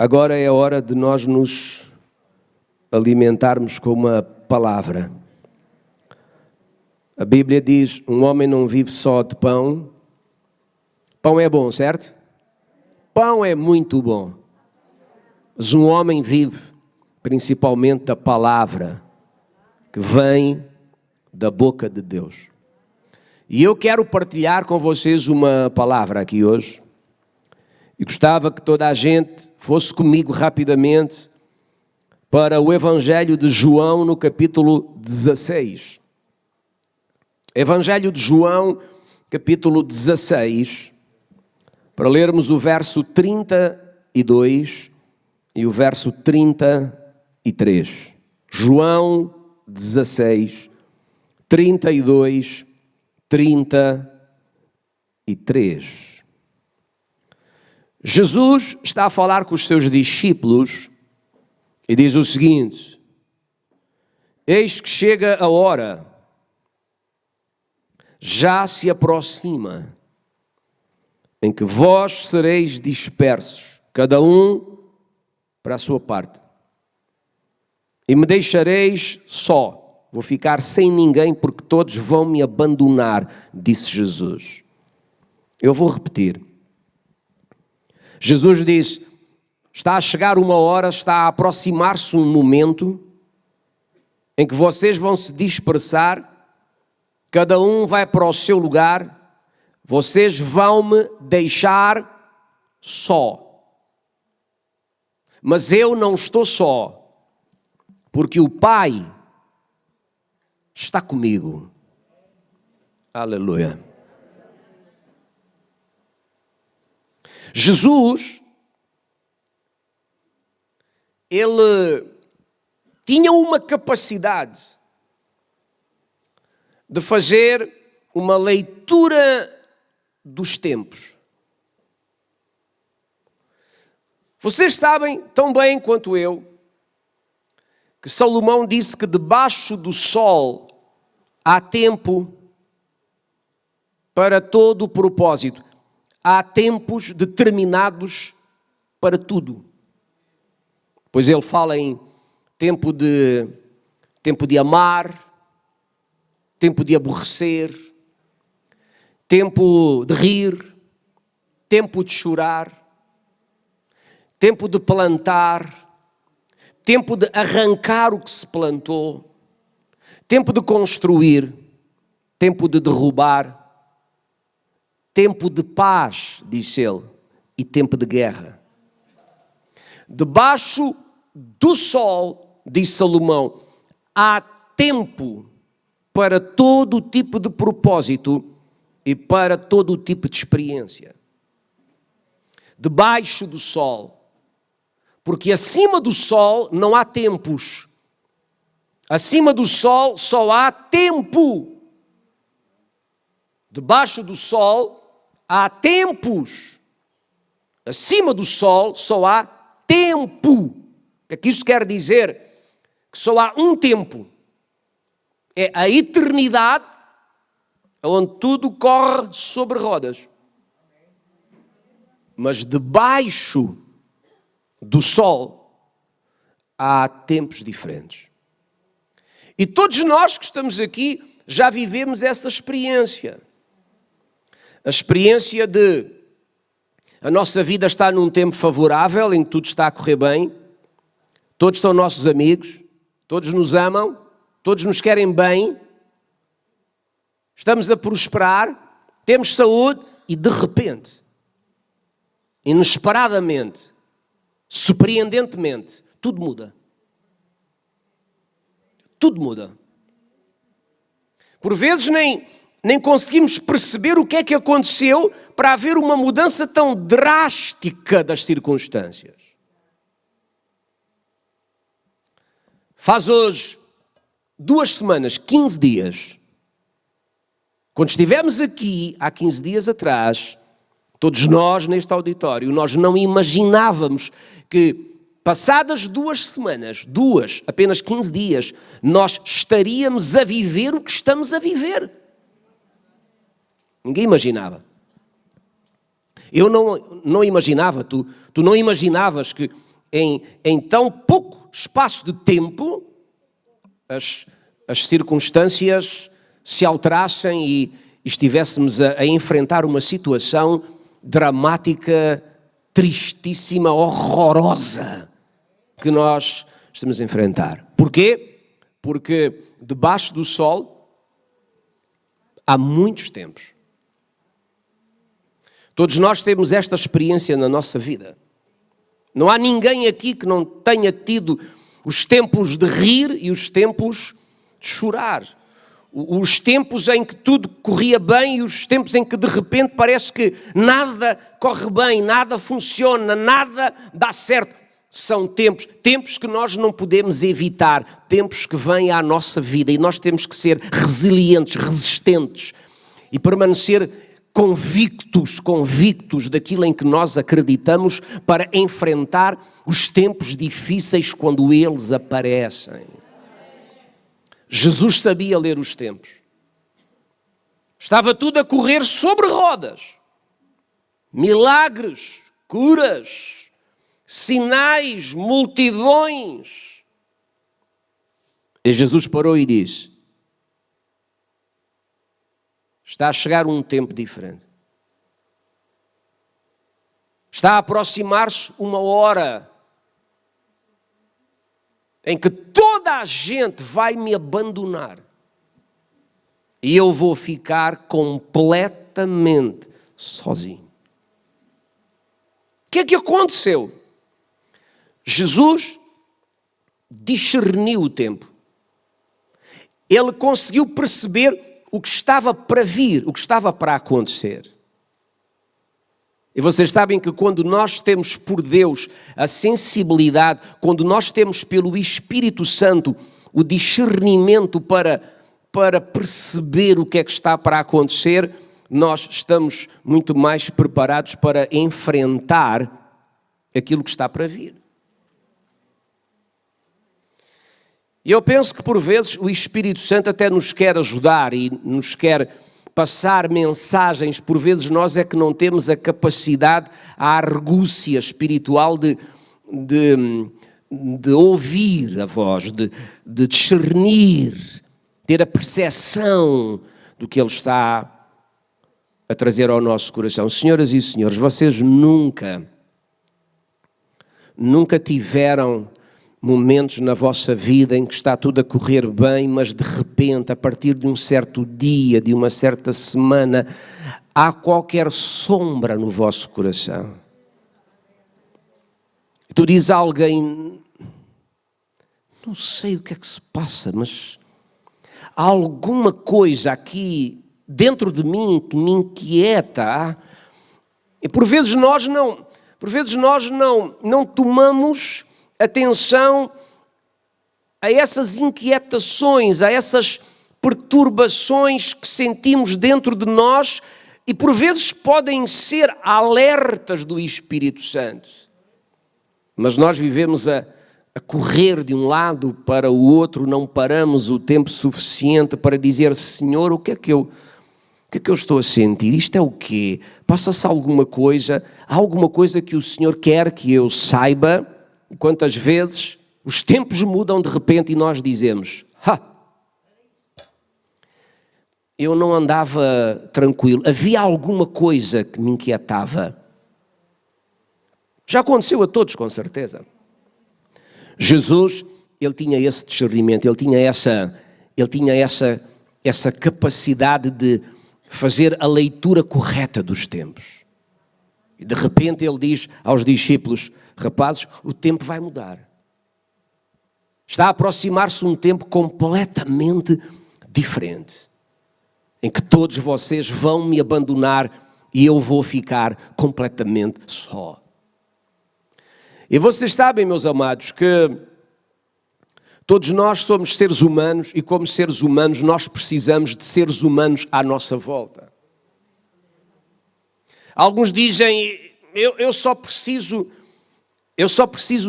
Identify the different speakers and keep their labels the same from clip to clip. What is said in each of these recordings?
Speaker 1: Agora é a hora de nós nos alimentarmos com uma palavra. A Bíblia diz, um homem não vive só de pão. Pão é bom, certo? Pão é muito bom. Mas um homem vive principalmente da palavra que vem da boca de Deus. E eu quero partilhar com vocês uma palavra aqui hoje. E gostava que toda a gente fosse comigo rapidamente para o Evangelho de João no capítulo 16. Evangelho de João, capítulo 16, para lermos o verso 32 e o verso 33. João 16, 32, 33. Jesus está a falar com os seus discípulos e diz o seguinte: eis que chega a hora, já se aproxima, em que vós sereis dispersos, cada um para a sua parte, e me deixareis só, vou ficar sem ninguém porque todos vão me abandonar, disse Jesus. Eu vou repetir. Jesus disse, está a chegar uma hora, está a aproximar-se um momento em que vocês vão se dispersar, cada um vai para o seu lugar, vocês vão me deixar só. Mas eu não estou só, porque o Pai está comigo. Aleluia. Jesus, ele tinha uma capacidade de fazer uma leitura dos tempos. Vocês sabem tão bem quanto eu que Salomão disse que debaixo do sol há tempo para todo o propósito. Há tempos determinados para tudo. Pois ele fala em tempo de amar, tempo de aborrecer, tempo de rir, tempo de chorar, tempo de plantar, tempo de arrancar o que se plantou, tempo de construir, tempo de derrubar, tempo de paz, disse ele, e tempo de guerra. Debaixo do sol, disse Salomão, há tempo para todo tipo de propósito e para todo tipo de experiência. Debaixo do sol, porque acima do sol não há tempos. Acima do sol só há tempo. Debaixo do sol há tempos. Acima do sol só há tempo. O que é que isso quer dizer? Que só há um tempo. É a eternidade, onde tudo corre sobre rodas. Mas debaixo do sol há tempos diferentes. E todos nós que estamos aqui já vivemos essa experiência. A experiência de a nossa vida está num tempo favorável, em que tudo está a correr bem, todos são nossos amigos, todos nos amam, todos nos querem bem, estamos a prosperar, temos saúde e de repente, inesperadamente, surpreendentemente, tudo muda. Tudo muda. Por vezes nem conseguimos perceber o que é que aconteceu para haver uma mudança tão drástica das circunstâncias. Faz hoje 2 semanas, 15 dias, quando estivemos aqui há 15 dias atrás, todos nós neste auditório, nós não imaginávamos que passadas 2 semanas, apenas 15 dias, nós estaríamos a viver o que estamos a viver. Ninguém imaginava. Eu não imaginava, tu não imaginavas que em tão pouco espaço de tempo, as circunstâncias se alterassem e estivéssemos a enfrentar uma situação dramática, tristíssima, horrorosa, que nós estamos a enfrentar. Porquê? Porque debaixo do sol há muitos tempos. Todos nós temos esta experiência na nossa vida. Não há ninguém aqui que não tenha tido os tempos de rir e os tempos de chorar. Os tempos em que tudo corria bem e os tempos em que de repente parece que nada corre bem, nada funciona, nada dá certo. São tempos que nós não podemos evitar, tempos que vêm à nossa vida e nós temos que ser resilientes, resistentes e permanecer convictos daquilo em que nós acreditamos para enfrentar os tempos difíceis quando eles aparecem. Jesus sabia ler os tempos. Estava tudo a correr sobre rodas. Milagres, curas, sinais, multidões. E Jesus parou e disse: está a chegar um tempo diferente. Está a aproximar-se uma hora em que toda a gente vai me abandonar e eu vou ficar completamente sozinho. O que é que aconteceu? Jesus discerniu o tempo. Ele conseguiu perceber o que estava para vir, o que estava para acontecer. E vocês sabem que quando nós temos por Deus a sensibilidade, quando nós temos pelo Espírito Santo o discernimento para perceber o que é que está para acontecer, nós estamos muito mais preparados para enfrentar aquilo que está para vir. E eu penso que por vezes o Espírito Santo até nos quer ajudar e nos quer passar mensagens. Por vezes nós é que não temos a capacidade, a argúcia espiritual de ouvir a voz, de discernir, ter a percepção do que Ele está a trazer ao nosso coração. Senhoras e senhores, vocês nunca tiveram momentos na vossa vida em que está tudo a correr bem, mas de repente, a partir de um certo dia, de uma certa semana, há qualquer sombra no vosso coração. Tu dizes a alguém: não sei o que é que se passa, mas há alguma coisa aqui dentro de mim que me inquieta. E por vezes nós não tomamos atenção a essas inquietações, a essas perturbações que sentimos dentro de nós e por vezes podem ser alertas do Espírito Santo. Mas nós vivemos a correr de um lado para o outro, não paramos o tempo suficiente para dizer: Senhor, o que é que eu estou a sentir? Isto é o quê? Passa-se alguma coisa? Há alguma coisa que o Senhor quer que eu saiba? Quantas vezes os tempos mudam de repente e nós dizemos: eu não andava tranquilo, havia alguma coisa que me inquietava. Já aconteceu a todos, com certeza. Jesus, ele tinha esse discernimento, ele tinha essa capacidade de fazer a leitura correta dos tempos. E de repente ele diz aos discípulos: rapazes, o tempo vai mudar. Está a aproximar-se um tempo completamente diferente, em que todos vocês vão me abandonar e eu vou ficar completamente só. E vocês sabem, meus amados, que todos nós somos seres humanos e como seres humanos nós precisamos de seres humanos à nossa volta. Alguns dizem: eu só preciso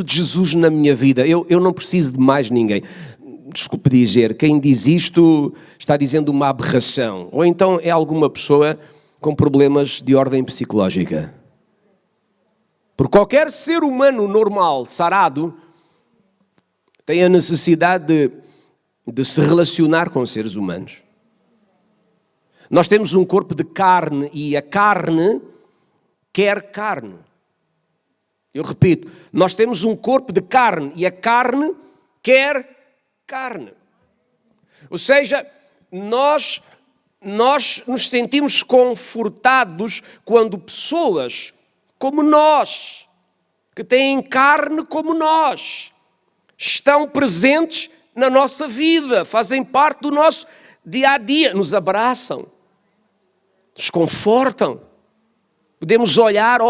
Speaker 1: de Jesus na minha vida, eu não preciso de mais ninguém. Desculpe dizer, quem diz isto está dizendo uma aberração, ou então é alguma pessoa com problemas de ordem psicológica. Porque qualquer ser humano normal, sarado, tem a necessidade de se relacionar com seres humanos. Nós temos um corpo de carne e a carne quer carne. Eu repito, nós temos um corpo de carne e a carne quer carne. Ou seja, nós nos sentimos confortados quando pessoas como nós, que têm carne como nós, estão presentes na nossa vida, fazem parte do nosso dia a dia, nos abraçam, nos confortam. Podemos olhar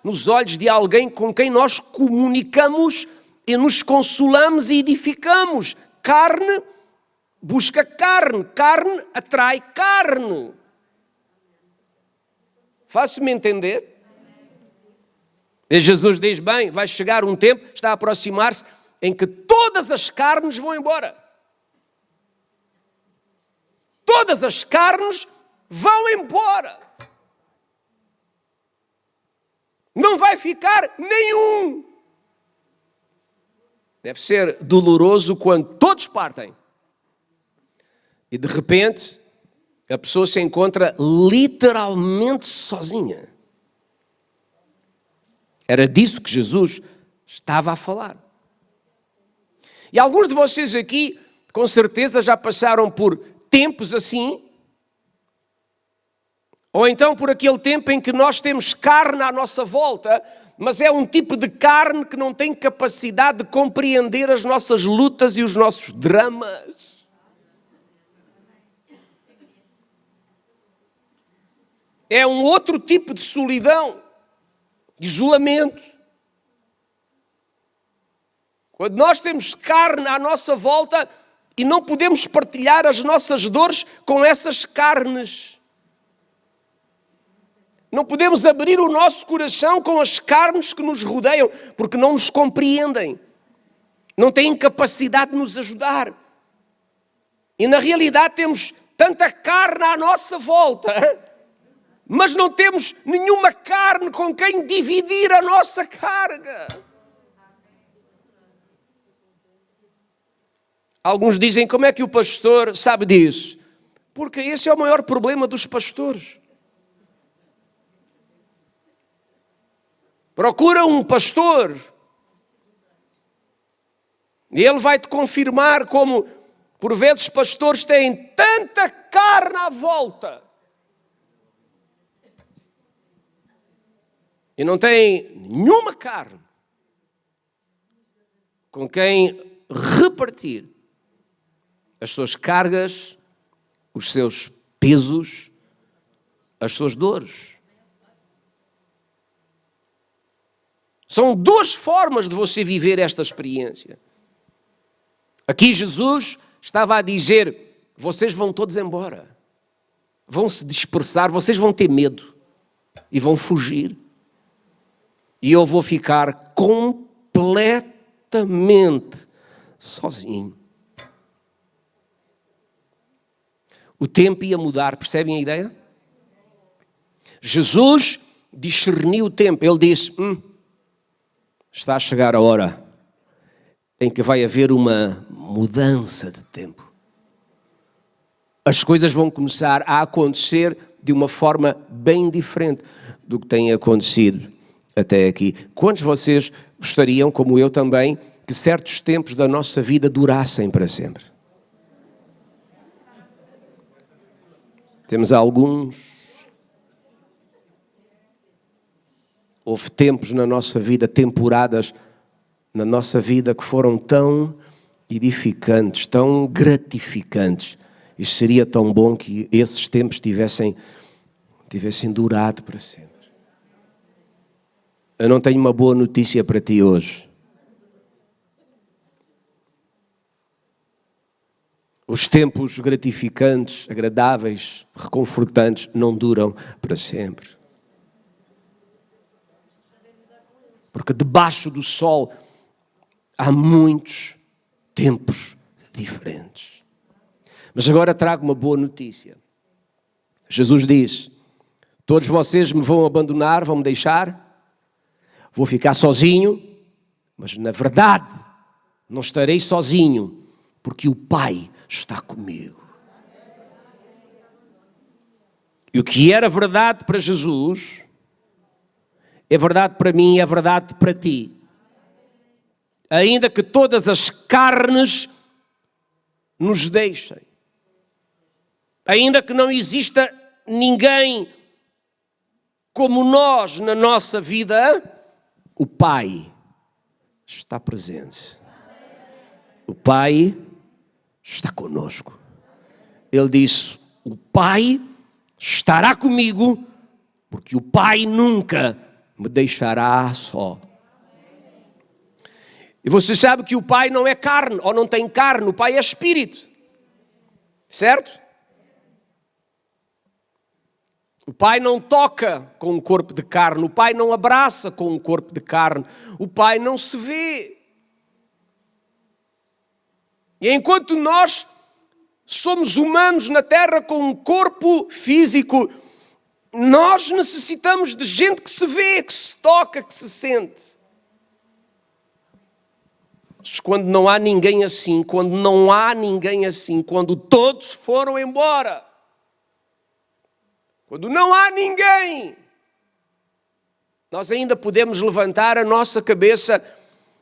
Speaker 1: nos olhos de alguém com quem nós comunicamos e nos consolamos e edificamos. Carne busca carne, carne atrai carne. Faço-me entender? E Jesus diz, bem, vai chegar um tempo, está a aproximar-se, em que todas as carnes vão embora. Todas as carnes vão embora. Não vai ficar nenhum. Deve ser doloroso quando todos partem. E de repente, a pessoa se encontra literalmente sozinha. Era disso que Jesus estava a falar. E alguns de vocês aqui, com certeza, já passaram por tempos assim, ou então por aquele tempo em que nós temos carne à nossa volta, mas é um tipo de carne que não tem capacidade de compreender as nossas lutas e os nossos dramas. É um outro tipo de solidão, de isolamento. Quando nós temos carne à nossa volta e não podemos partilhar as nossas dores com essas carnes. Não podemos abrir o nosso coração com as carnes que nos rodeiam, porque não nos compreendem. Não têm capacidade de nos ajudar. E na realidade temos tanta carne à nossa volta, mas não temos nenhuma carne com quem dividir a nossa carga. Alguns dizem, como é que o pastor sabe disso? Porque esse é o maior problema dos pastores. Procura um pastor e ele vai te confirmar como, por vezes, pastores têm tanta carne à volta e não têm nenhuma carne com quem repartir as suas cargas, os seus pesos, as suas dores. São duas formas de você viver esta experiência. Aqui Jesus estava a dizer, vocês vão todos embora. Vão se dispersar, vocês vão ter medo e vão fugir. E eu vou ficar completamente sozinho. O tempo ia mudar, percebem a ideia? Jesus discerniu o tempo. Ele disse, está a chegar a hora em que vai haver uma mudança de tempo. As coisas vão começar a acontecer de uma forma bem diferente do que tem acontecido até aqui. Quantos de vocês gostariam, como eu também, que certos tempos da nossa vida durassem para sempre? Temos alguns. Houve tempos na nossa vida, temporadas na nossa vida que foram tão edificantes, tão gratificantes. E seria tão bom que esses tempos tivessem durado para sempre. Eu não tenho uma boa notícia para ti hoje. Os tempos gratificantes, agradáveis, reconfortantes, não duram para sempre. Porque debaixo do sol há muitos tempos diferentes. Mas agora trago uma boa notícia. Jesus diz, todos vocês me vão abandonar, vão me deixar, vou ficar sozinho, mas na verdade não estarei sozinho, porque o Pai está comigo. E o que era verdade para Jesus é verdade para mim e é verdade para ti. Ainda que todas as carnes nos deixem, ainda que não exista ninguém como nós na nossa vida, o Pai está presente. O Pai está conosco. Ele disse: o Pai estará comigo, porque o Pai nunca me deixará só. E você sabe que o Pai não é carne, ou não tem carne, o Pai é espírito. Certo? O Pai não toca com um corpo de carne, o Pai não abraça com um corpo de carne, o Pai não se vê. E enquanto nós somos humanos na terra com um corpo físico, nós necessitamos de gente que se vê, que se toca, que se sente. Mas quando não há ninguém assim, quando todos foram embora, quando não há ninguém, nós ainda podemos levantar a nossa cabeça,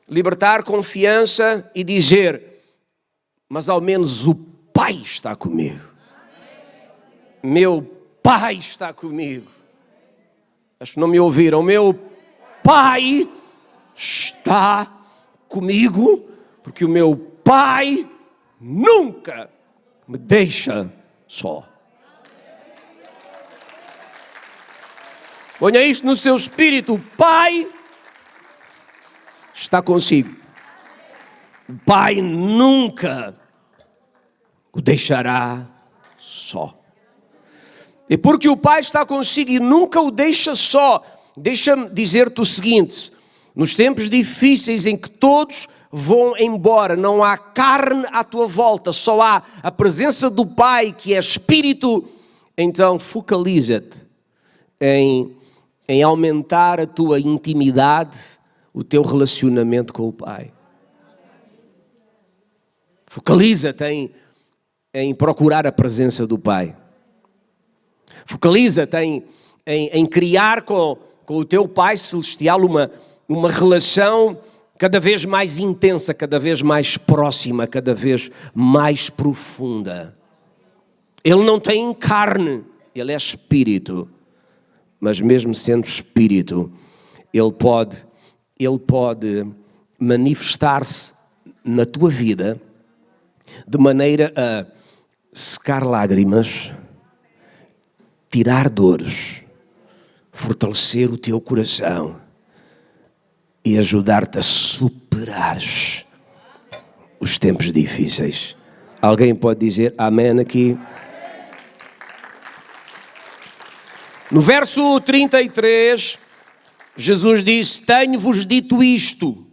Speaker 1: libertar confiança e dizer: mas ao menos o Pai está comigo. Meu Pai está comigo. Acho que não me ouviram. Meu Pai está comigo, porque o meu Pai nunca me deixa só. Ponha isto no seu espírito: o Pai está consigo. O Pai nunca o deixará só. E porque o Pai está consigo e nunca o deixa só, deixa-me dizer-te o seguinte: nos tempos difíceis em que todos vão embora, não há carne à tua volta, só há a presença do Pai, que é Espírito, então focaliza-te em aumentar a tua intimidade, o teu relacionamento com o Pai. Focaliza-te em procurar a presença do Pai. Focaliza-te em criar com o teu Pai Celestial uma relação cada vez mais intensa, cada vez mais próxima, cada vez mais profunda. Ele não tem carne, ele é Espírito. Mas mesmo sendo Espírito, ele pode manifestar-se na tua vida de maneira a secar lágrimas, tirar dores, fortalecer o teu coração e ajudar-te a superar os tempos difíceis. Alguém pode dizer amém aqui? No verso 33, Jesus disse: tenho-vos dito isto,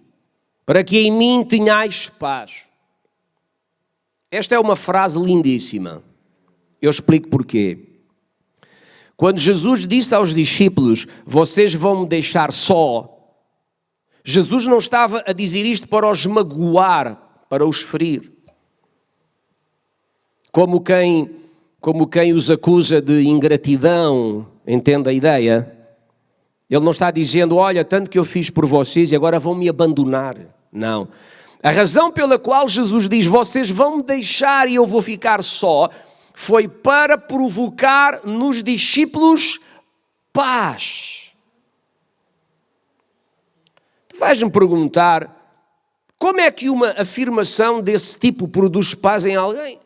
Speaker 1: para que em mim tenhais paz. Esta é uma frase lindíssima. Eu explico porquê. Quando Jesus disse aos discípulos: vocês vão me deixar só, Jesus não estava a dizer isto para os magoar, para os ferir. Como quem os acusa de ingratidão, entende a ideia? Ele não está dizendo: olha, tanto que eu fiz por vocês e agora vão me abandonar. Não. A razão pela qual Jesus diz: vocês vão me deixar e eu vou ficar só, foi para provocar nos discípulos paz. Tu vais-me perguntar: como é que uma afirmação desse tipo produz paz em alguém?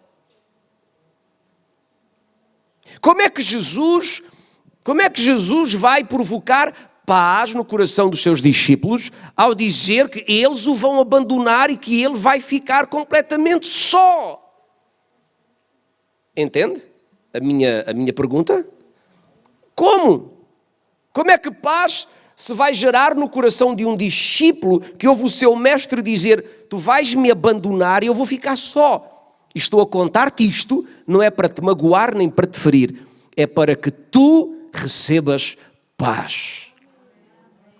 Speaker 1: Como é que Jesus vai provocar paz no coração dos seus discípulos ao dizer que eles o vão abandonar e que ele vai ficar completamente só? Entende a minha pergunta? Como? Como é que paz se vai gerar no coração de um discípulo que ouve o seu mestre dizer: tu vais me abandonar e eu vou ficar só? E estou a contar-te isto, não é para te magoar nem para te ferir, é para que tu recebas paz.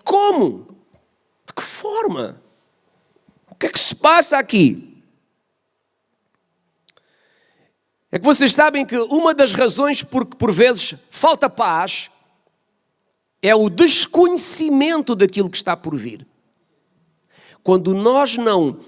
Speaker 1: Como? forma. O que é que se passa aqui? É que vocês sabem que uma das razões por que por vezes falta paz é o desconhecimento daquilo que está por vir. Quando nós não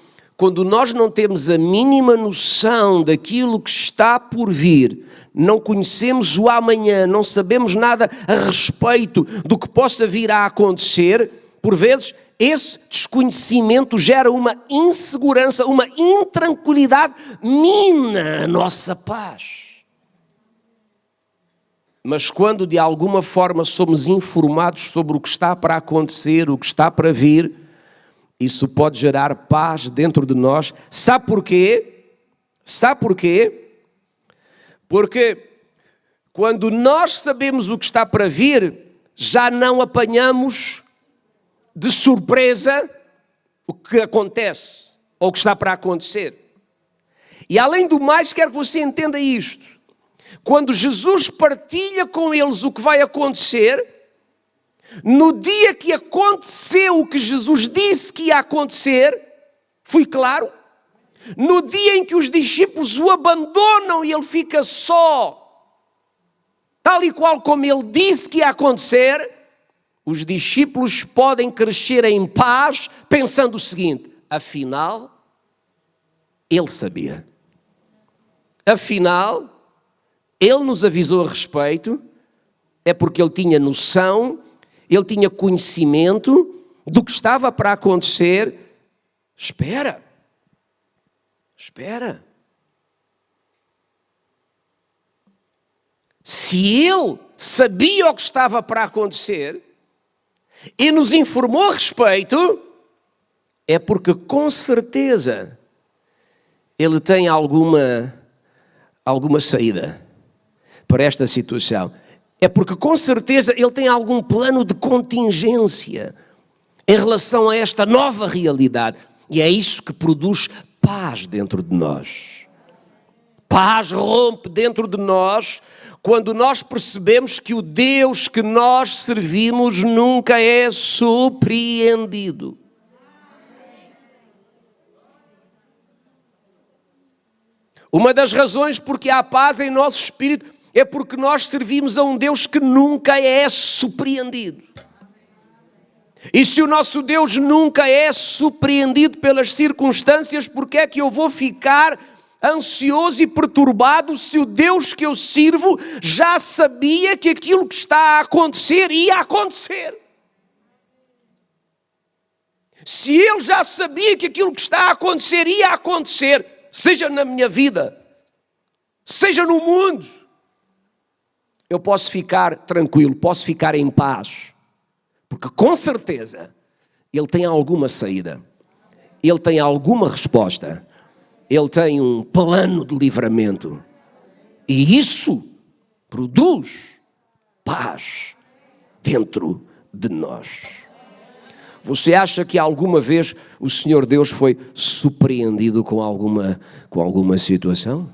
Speaker 1: temos a mínima noção daquilo que está por vir, não conhecemos o amanhã, não sabemos nada a respeito do que possa vir a acontecer, por vezes esse desconhecimento gera uma insegurança, uma intranquilidade, mina a nossa paz. Mas quando de alguma forma somos informados sobre o que está para acontecer, o que está para vir, isso pode gerar paz dentro de nós. Sabe porquê? Sabe porquê? Porque quando nós sabemos o que está para vir, já não apanhamos de surpresa o que acontece ou o que está para acontecer. E além do mais, quero que você entenda isto. Quando Jesus partilha com eles o que vai acontecer, no dia que aconteceu o que Jesus disse que ia acontecer, fui claro, no dia em que os discípulos o abandonam e ele fica só, tal e qual como ele disse que ia acontecer, os discípulos podem crescer em paz pensando o seguinte: afinal, ele sabia. Afinal, ele nos avisou a respeito, é porque ele tinha noção, ele tinha conhecimento do que estava para acontecer. Espera. Se ele sabia o que estava para acontecer e nos informou a respeito, é porque com certeza ele tem alguma saída para esta situação. É porque com certeza ele tem algum plano de contingência em relação a esta nova realidade. E é isso que produz paz dentro de nós. Paz rompe dentro de nós quando nós percebemos que o Deus que nós servimos nunca é surpreendido. Uma das razões porque há paz em nosso espírito é porque nós servimos a um Deus que nunca é surpreendido. E se o nosso Deus nunca é surpreendido pelas circunstâncias, porque é que eu vou ficar ansioso e perturbado se o Deus que eu sirvo já sabia que aquilo que está a acontecer ia acontecer? Se Ele já sabia que aquilo que está a acontecer ia acontecer, seja na minha vida, seja no mundo, eu posso ficar tranquilo, posso ficar em paz, porque com certeza Ele tem alguma saída, Ele tem alguma resposta, Ele tem um plano de livramento, e isso produz paz dentro de nós. Você acha que alguma vez o Senhor Deus foi surpreendido com alguma situação?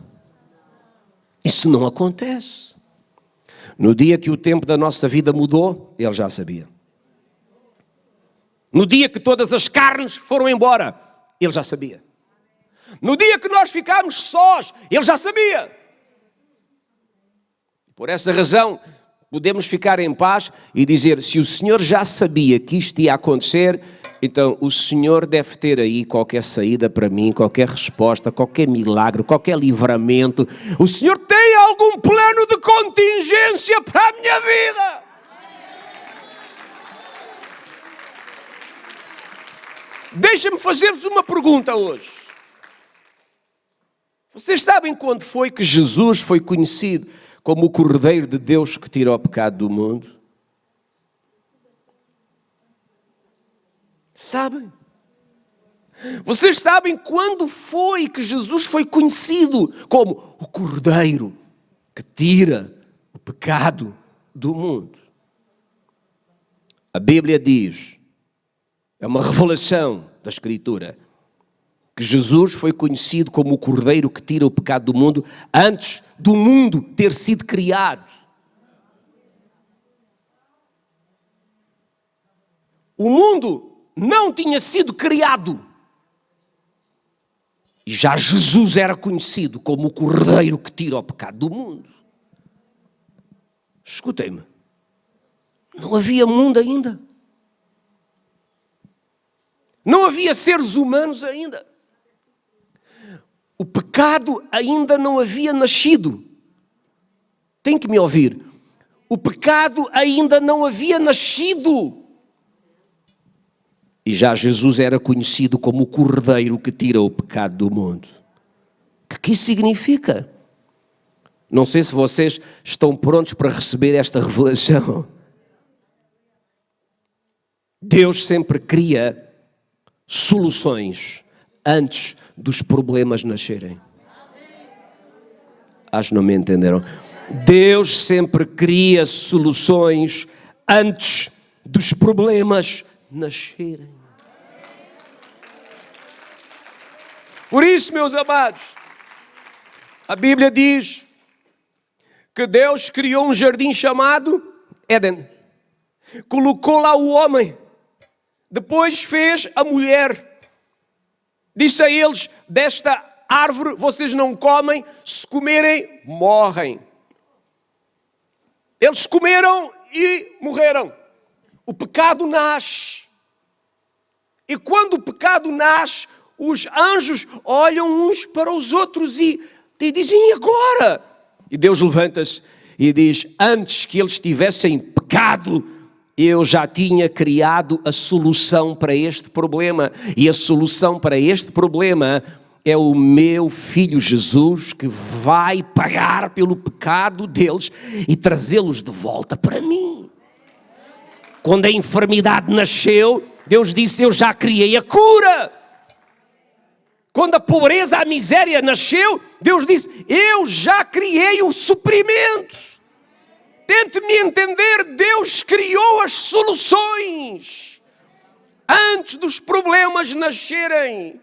Speaker 1: Isso não acontece. No dia que o tempo da nossa vida mudou, Ele já sabia. No dia que todas as carnes foram embora, Ele já sabia. No dia que nós ficámos sós, Ele já sabia. Por essa razão, podemos ficar em paz e dizer, se o Senhor já sabia que isto ia acontecer, então o Senhor deve ter aí qualquer saída para mim, qualquer resposta, qualquer milagre, qualquer livramento. O Senhor tem algum plano de contingência para a minha vida. Deixa-me fazer-vos uma pergunta hoje. Vocês sabem quando foi que Jesus foi conhecido como o Cordeiro de Deus que tira o pecado do mundo? Sabem? Vocês sabem quando foi que Jesus foi conhecido como o Cordeiro que tira o pecado do mundo? A Bíblia diz, é uma revelação da Escritura, que Jesus foi conhecido como o Cordeiro que tira o pecado do mundo antes do mundo ter sido criado. O mundo não tinha sido criado. E já Jesus era conhecido como o Cordeiro que tira o pecado do mundo. Escutem-me. Não havia mundo ainda. Não havia seres humanos ainda. O pecado ainda não havia nascido. Tem que me ouvir. O pecado ainda não havia nascido. E já Jesus era conhecido como o Cordeiro que tira o pecado do mundo. O que isso significa? Não sei se vocês estão prontos para receber esta revelação. Deus sempre cria soluções antes dos problemas nascerem. Acho que não me entenderam. Deus sempre cria soluções antes dos problemas nascerem. Por isso, meus amados, a Bíblia diz que Deus criou um jardim chamado Éden. Colocou lá o homem. Depois fez a mulher. Disse a eles, desta árvore vocês não comem, se comerem, morrem. Eles comeram e morreram. O pecado nasce. E quando o pecado nasce, os anjos olham uns para os outros e dizem, e agora? E Deus levanta-se e diz, antes que eles tivessem pecado, eu já tinha criado a solução para este problema. E a solução para este problema é o meu filho Jesus, que vai pagar pelo pecado deles e trazê-los de volta para mim. Quando a enfermidade nasceu, Deus disse, eu já criei a cura. Quando a pobreza, a miséria nasceu, Deus disse, eu já criei o suprimento. Tente-me entender, Deus criou as soluções antes dos problemas nascerem.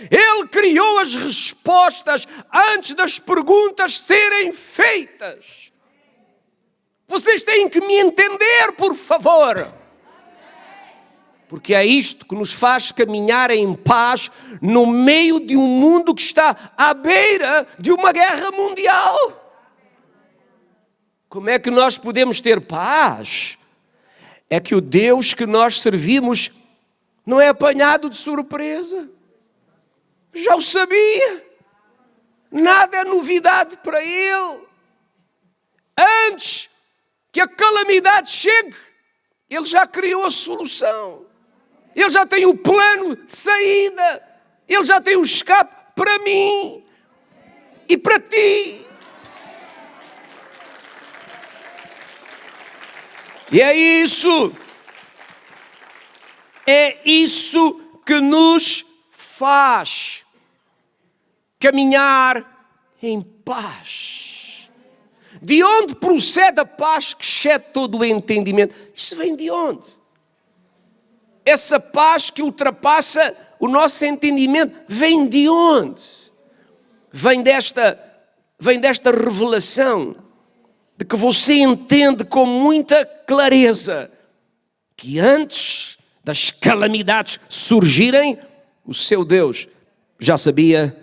Speaker 1: Ele criou as respostas antes das perguntas serem feitas. Vocês têm que me entender, por favor. Porque é isto que nos faz caminhar em paz no meio de um mundo que está à beira de uma guerra mundial. Como é que nós podemos ter paz? É que o Deus que nós servimos não é apanhado de surpresa. Já o sabia. Nada é novidade para ele. Antes que a calamidade chegue, ele já criou a solução. Ele já tem o plano de saída. Ele já tem o escape para mim e para ti. E é isso que nos faz caminhar em paz. De onde procede a paz que excede todo o entendimento? Isso vem de onde? Essa paz que ultrapassa o nosso entendimento vem de onde? Vem desta revelação de que você entende com muita clareza que antes das calamidades surgirem, o seu Deus já sabia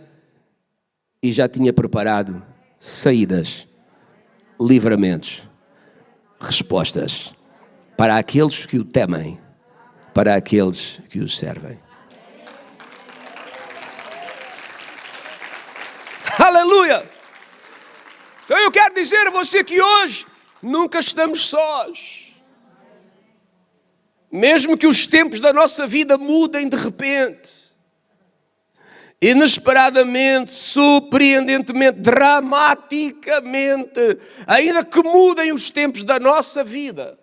Speaker 1: e já tinha preparado saídas, livramentos, respostas para aqueles que o temem, para aqueles que o servem. Aleluia! Então eu quero dizer a você que hoje nunca estamos sós. Mesmo que os tempos da nossa vida mudem de repente, inesperadamente, surpreendentemente, dramaticamente, ainda que mudem os tempos da nossa vida,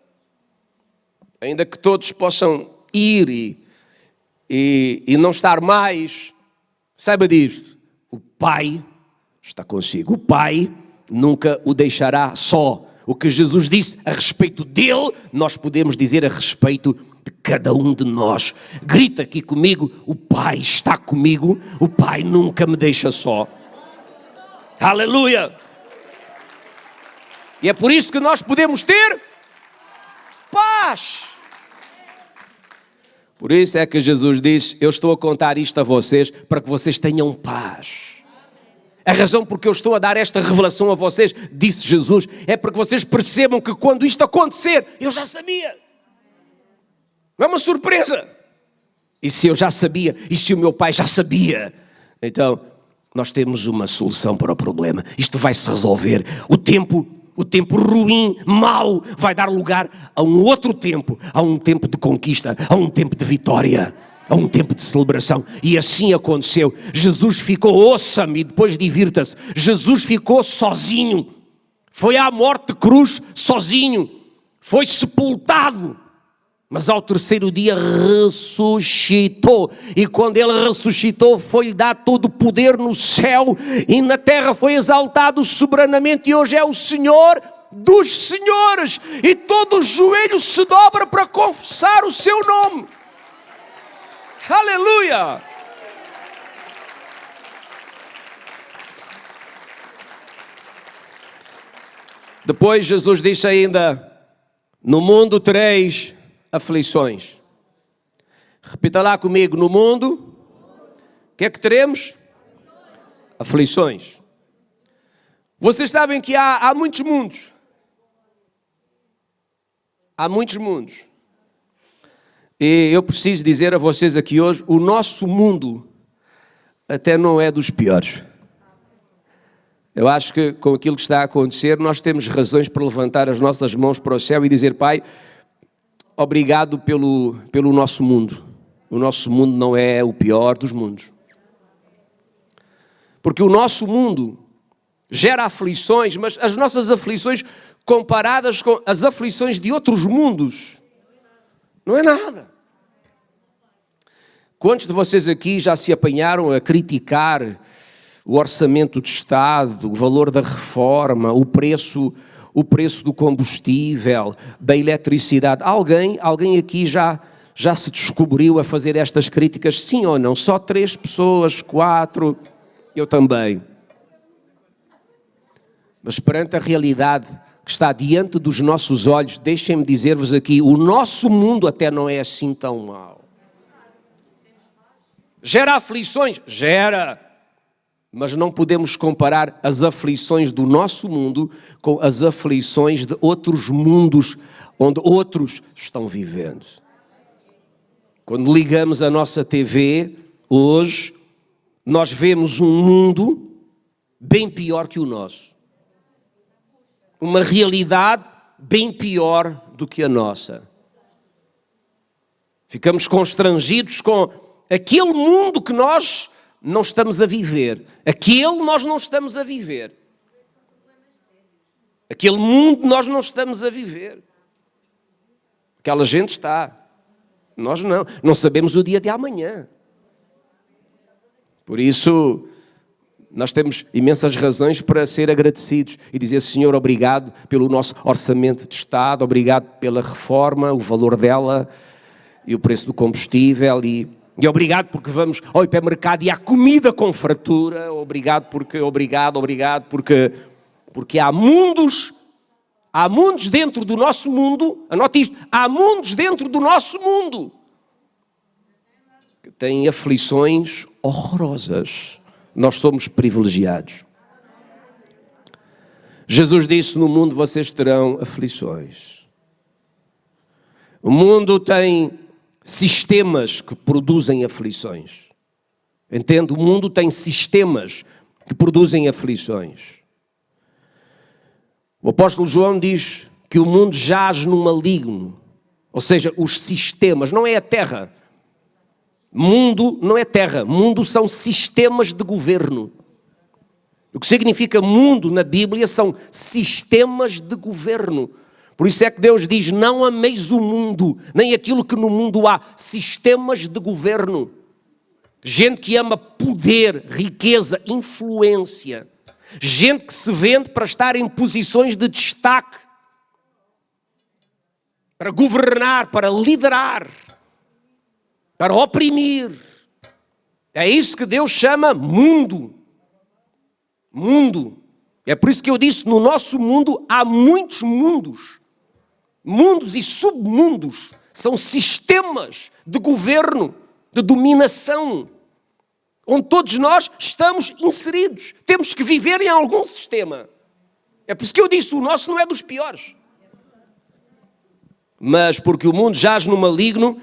Speaker 1: ainda que todos possam ir e não estar mais, saiba disto, o Pai está consigo. O Pai nunca o deixará só. O que Jesus disse a respeito dele, nós podemos dizer a respeito de cada um de nós. Grita aqui comigo, o Pai está comigo, o Pai nunca me deixa só. Aleluia! E é por isso que nós podemos ter paz. Por isso é que Jesus disse, eu estou a contar isto a vocês para que vocês tenham paz. A razão porque eu estou a dar esta revelação a vocês, disse Jesus, é para que vocês percebam que quando isto acontecer, eu já sabia. Não é uma surpresa. E se eu já sabia, e se o meu pai já sabia, então nós temos uma solução para o problema. Isto vai se resolver. O tempo ruim, mau, vai dar lugar a um outro tempo. A um tempo de conquista, a um tempo de vitória, a um tempo de celebração. E assim aconteceu. Jesus ficou, ouça-me, e depois divirta-se. Jesus ficou sozinho. Foi à morte de cruz sozinho. Foi sepultado. Mas ao terceiro dia ressuscitou. E quando ele ressuscitou, foi-lhe dado todo o poder no céu e na terra. Foi exaltado soberanamente. E hoje é o Senhor dos senhores. E todo o joelho se dobra para confessar o seu nome. Aleluia! Depois Jesus disse ainda, no mundo tereis aflições. Repita lá comigo, no mundo, o que é que teremos? Aflições. Vocês sabem que há muitos mundos. Há muitos mundos. E eu preciso dizer a vocês aqui hoje, o nosso mundo até não é dos piores. Eu acho que com aquilo que está a acontecer, nós temos razões para levantar as nossas mãos para o céu e dizer, Pai, obrigado pelo nosso mundo. O nosso mundo não é o pior dos mundos. Porque o nosso mundo gera aflições, mas as nossas aflições comparadas com as aflições de outros mundos, não é nada. Quantos de vocês aqui já se apanharam a criticar o orçamento de Estado, o valor da reforma, o preço do combustível, da eletricidade? Alguém aqui já se descobriu a fazer estas críticas, sim ou não? Só 3 pessoas, 4, eu também. Mas perante a realidade que está diante dos nossos olhos, deixem-me dizer-vos aqui, o nosso mundo até não é assim tão mau. Gera aflições? Gera. Mas não podemos comparar as aflições do nosso mundo com as aflições de outros mundos onde outros estão vivendo. Quando ligamos a nossa TV, hoje, nós vemos um mundo bem pior que o nosso. Uma realidade bem pior do que a nossa. Ficamos constrangidos com aquele mundo que nós não estamos a viver. Aquele nós não estamos a viver. Aquele mundo nós não estamos a viver. Aquela gente está. Nós não. Não sabemos o dia de amanhã. Por isso, nós temos imensas razões para ser agradecidos e dizer, Senhor, obrigado pelo nosso orçamento de Estado, obrigado pela reforma, o valor dela e o preço do combustível e obrigado porque vamos ao hipermercado e há comida com fartura, obrigado porque há mundos dentro do nosso mundo, anote isto, há mundos dentro do nosso mundo que têm aflições horrorosas. Nós somos privilegiados. Jesus disse, no mundo vocês terão aflições. O mundo tem sistemas que produzem aflições. Entende? O mundo tem sistemas que produzem aflições. O apóstolo João diz que o mundo jaz no maligno. Ou seja, os sistemas, não é a terra. Mundo não é terra, mundo são sistemas de governo. O que significa mundo na Bíblia são sistemas de governo. Por isso é que Deus diz, não ameis o mundo, nem aquilo que no mundo há, sistemas de governo. Gente que ama poder, riqueza, influência. Gente que se vende para estar em posições de destaque, para governar, para liderar, para oprimir. É isso que Deus chama mundo. Mundo. É por isso que eu disse, no nosso mundo há muitos mundos. Mundos e submundos, São sistemas de governo, de dominação, onde todos nós estamos inseridos. Temos que viver em algum sistema. É por isso que eu disse, o nosso não é dos piores. Mas porque o mundo jaz no maligno,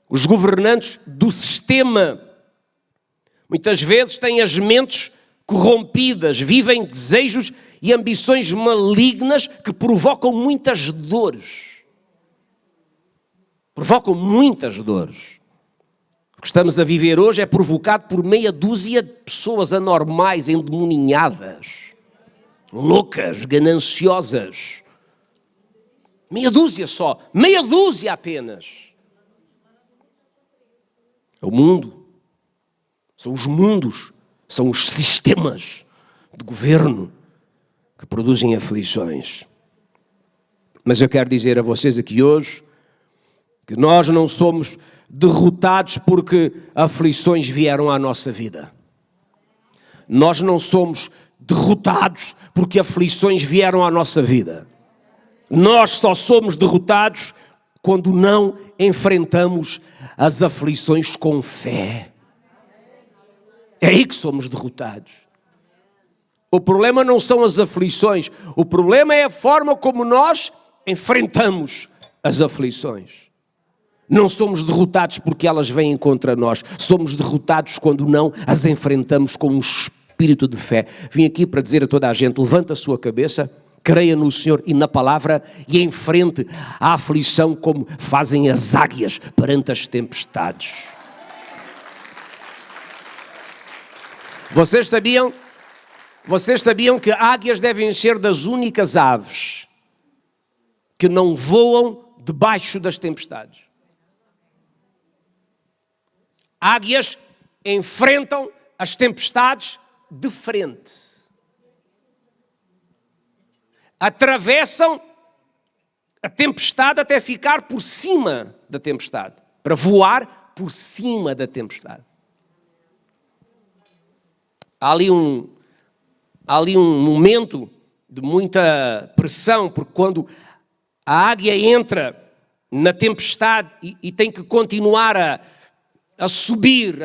Speaker 1: os governantes do sistema muitas vezes têm as mentes corrompidas, vivem desejos e ambições malignas que provocam muitas dores. Provocam muitas dores. O que estamos a viver hoje é provocado por meia dúzia de pessoas anormais, endemoninhadas, loucas, gananciosas. Meia dúzia só, meia dúzia apenas. É o mundo, são os mundos, são os sistemas de governo que produzem aflições. Mas eu quero dizer a vocês aqui hoje que nós não somos derrotados porque aflições vieram à nossa vida. Nós não somos derrotados porque aflições vieram à nossa vida. Nós só somos derrotados quando não enfrentamos as aflições com fé. É aí que somos derrotados. O problema não são as aflições, o problema é a forma como nós enfrentamos as aflições. Não somos derrotados porque elas vêm contra nós, somos derrotados quando não as enfrentamos com um espírito de fé. Vim aqui para dizer a toda a gente, levanta a sua cabeça, creia no Senhor e na palavra e enfrente a aflição como fazem as águias perante as tempestades. Vocês sabiam que águias devem ser das únicas aves que não voam debaixo das tempestades? Águias enfrentam as tempestades de frente. Atravessam a tempestade até ficar por cima da tempestade, para voar por cima da tempestade. Há ali um momento de muita pressão, porque quando a águia entra na tempestade e tem que continuar a subir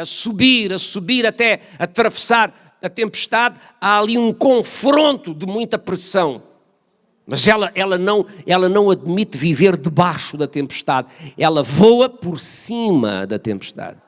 Speaker 1: até atravessar a tempestade, há ali um confronto de muita pressão. Mas ela não admite viver debaixo da tempestade. Ela voa por cima da tempestade.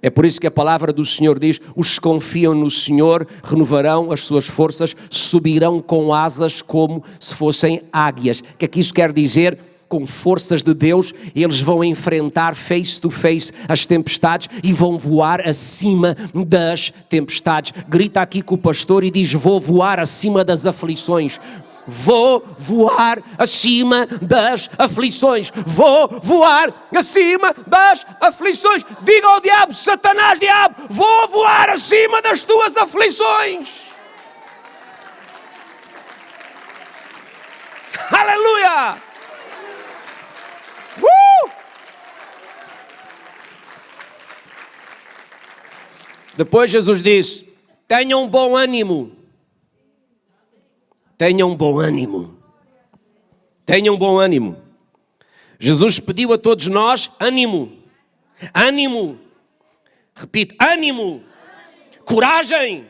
Speaker 1: É por isso que a palavra do Senhor diz, os que confiam no Senhor renovarão as suas forças, subirão com asas como se fossem águias. O que é que isso quer dizer? Com forças de Deus, eles vão enfrentar face to face as tempestades e vão voar acima das tempestades. Grita aqui com o pastor e diz, vou voar acima das aflições. Vou voar acima das aflições. Vou voar acima das aflições. Diga ao diabo, Satanás, diabo, vou voar acima das tuas aflições. Aleluia! Depois Jesus disse, tenham bom ânimo. Tenham bom ânimo. Tenham bom ânimo. Jesus pediu a todos nós ânimo. Ânimo. Repito, ânimo. Coragem.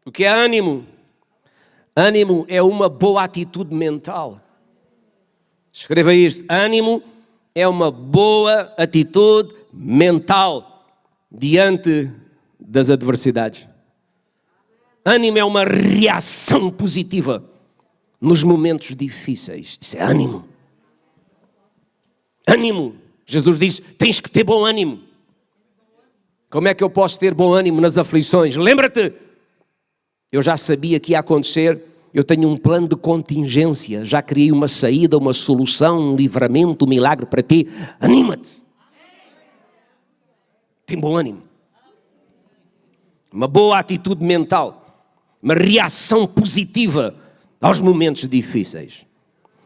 Speaker 1: O que é ânimo? Ânimo é uma boa atitude mental. Escreva isto. Ânimo é uma boa atitude mental diante das adversidades. Ânimo é uma reação positiva nos momentos difíceis. Isso é ânimo. Ânimo. Jesus disse, tens que ter bom ânimo. Como é que eu posso ter bom ânimo nas aflições? Lembra-te, eu já sabia que ia acontecer, eu tenho um plano de contingência, já criei uma saída, uma solução, um livramento, um milagre para ti. Anima-te. Tem bom ânimo. Uma boa atitude mental. Uma reação positiva aos momentos difíceis.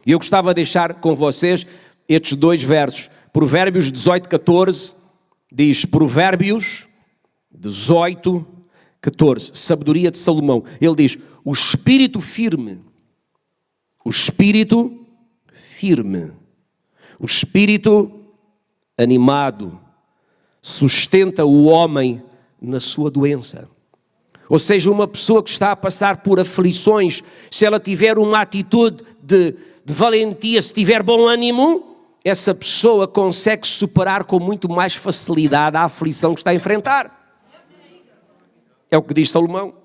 Speaker 1: E eu gostava de deixar com vocês estes dois versos. Provérbios 18:14 diz, Provérbios 18:14, sabedoria de Salomão. Ele diz, o espírito firme o espírito firme, o espírito animado, sustenta o homem na sua doença. Ou seja, uma pessoa que está a passar por aflições, se ela tiver uma atitude de valentia, se tiver bom ânimo, essa pessoa consegue superar com muito mais facilidade a aflição que está a enfrentar. É o que diz Salomão.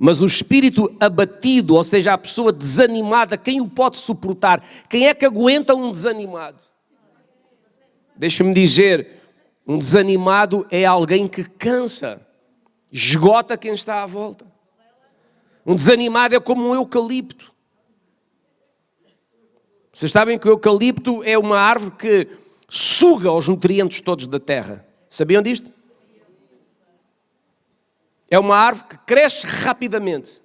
Speaker 1: Mas o espírito abatido, ou seja, a pessoa desanimada, quem o pode suportar? Quem é que aguenta um desanimado? Deixa-me dizer, um desanimado é alguém que cansa, esgota quem está à volta. Um desanimado é como um eucalipto. Vocês sabem que o eucalipto é uma árvore que suga os nutrientes todos da terra. Sabiam disto? É uma árvore que cresce rapidamente.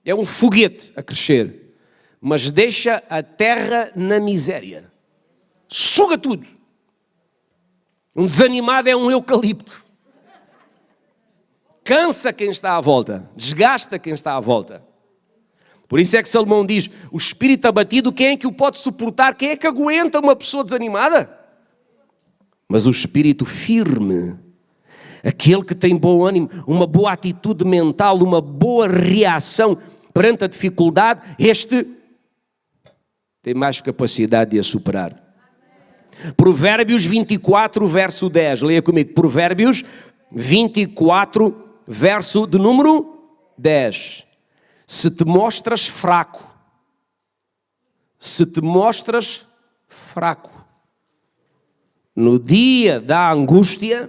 Speaker 1: É um foguete a crescer. Mas deixa a terra na miséria. Suga tudo. Um desanimado é um eucalipto. Cansa quem está à volta. Desgasta quem está à volta. Por isso é que Salomão diz, o espírito abatido, quem é que o pode suportar? Quem é que aguenta uma pessoa desanimada? Mas o espírito firme, aquele que tem bom ânimo, uma boa atitude mental, uma boa reação perante a dificuldade, este tem mais capacidade de a superar. Provérbios 24, verso 10. Leia comigo. Provérbios 24, verso de número 10. Se te mostras fraco, no dia da angústia,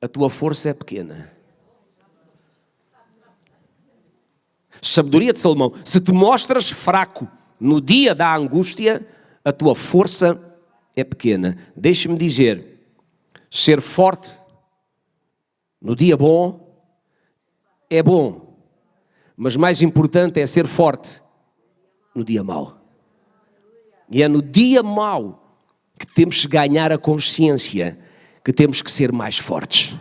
Speaker 1: a tua força é pequena. Sabedoria de Salomão. Se te mostras fraco no dia da angústia, a tua força é pequena. Deixa-me dizer, ser forte no dia bom é bom. Mas mais importante é ser forte no dia mau. E é no dia mau que temos que ganhar a consciência que temos que ser mais fortes.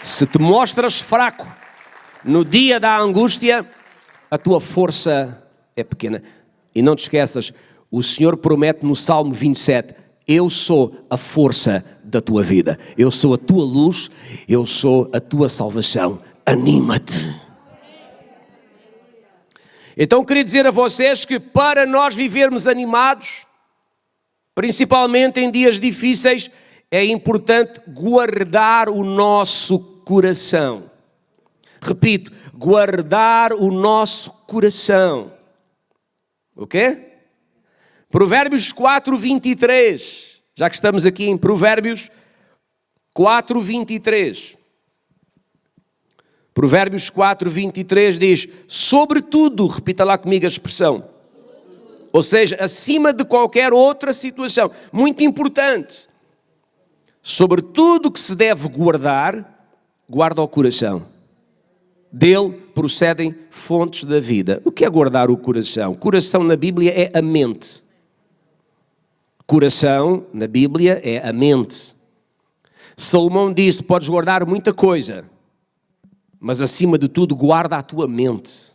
Speaker 1: Se te mostras fraco no dia da angústia, a tua força é pequena. E não te esqueças, o Senhor promete no Salmo 27, eu sou a força da tua vida. Eu sou a tua luz, eu sou a tua salvação. Anima-te. Então queria dizer a vocês que para nós vivermos animados, principalmente em dias difíceis, é importante guardar o nosso coração. Repito, guardar o nosso coração. O quê? Provérbios 4, 23. Já que estamos aqui em Provérbios 4, 23. Provérbios 4, 23 diz, sobretudo, repita lá comigo a expressão. Ou seja, acima de qualquer outra situação. Muito importante. Sobre tudo que se deve guardar, guarda o coração. Dele procedem fontes da vida. O que é guardar o coração? Coração na Bíblia é a mente. Coração na Bíblia é a mente. Salomão disse, podes guardar muita coisa, mas acima de tudo guarda a tua mente.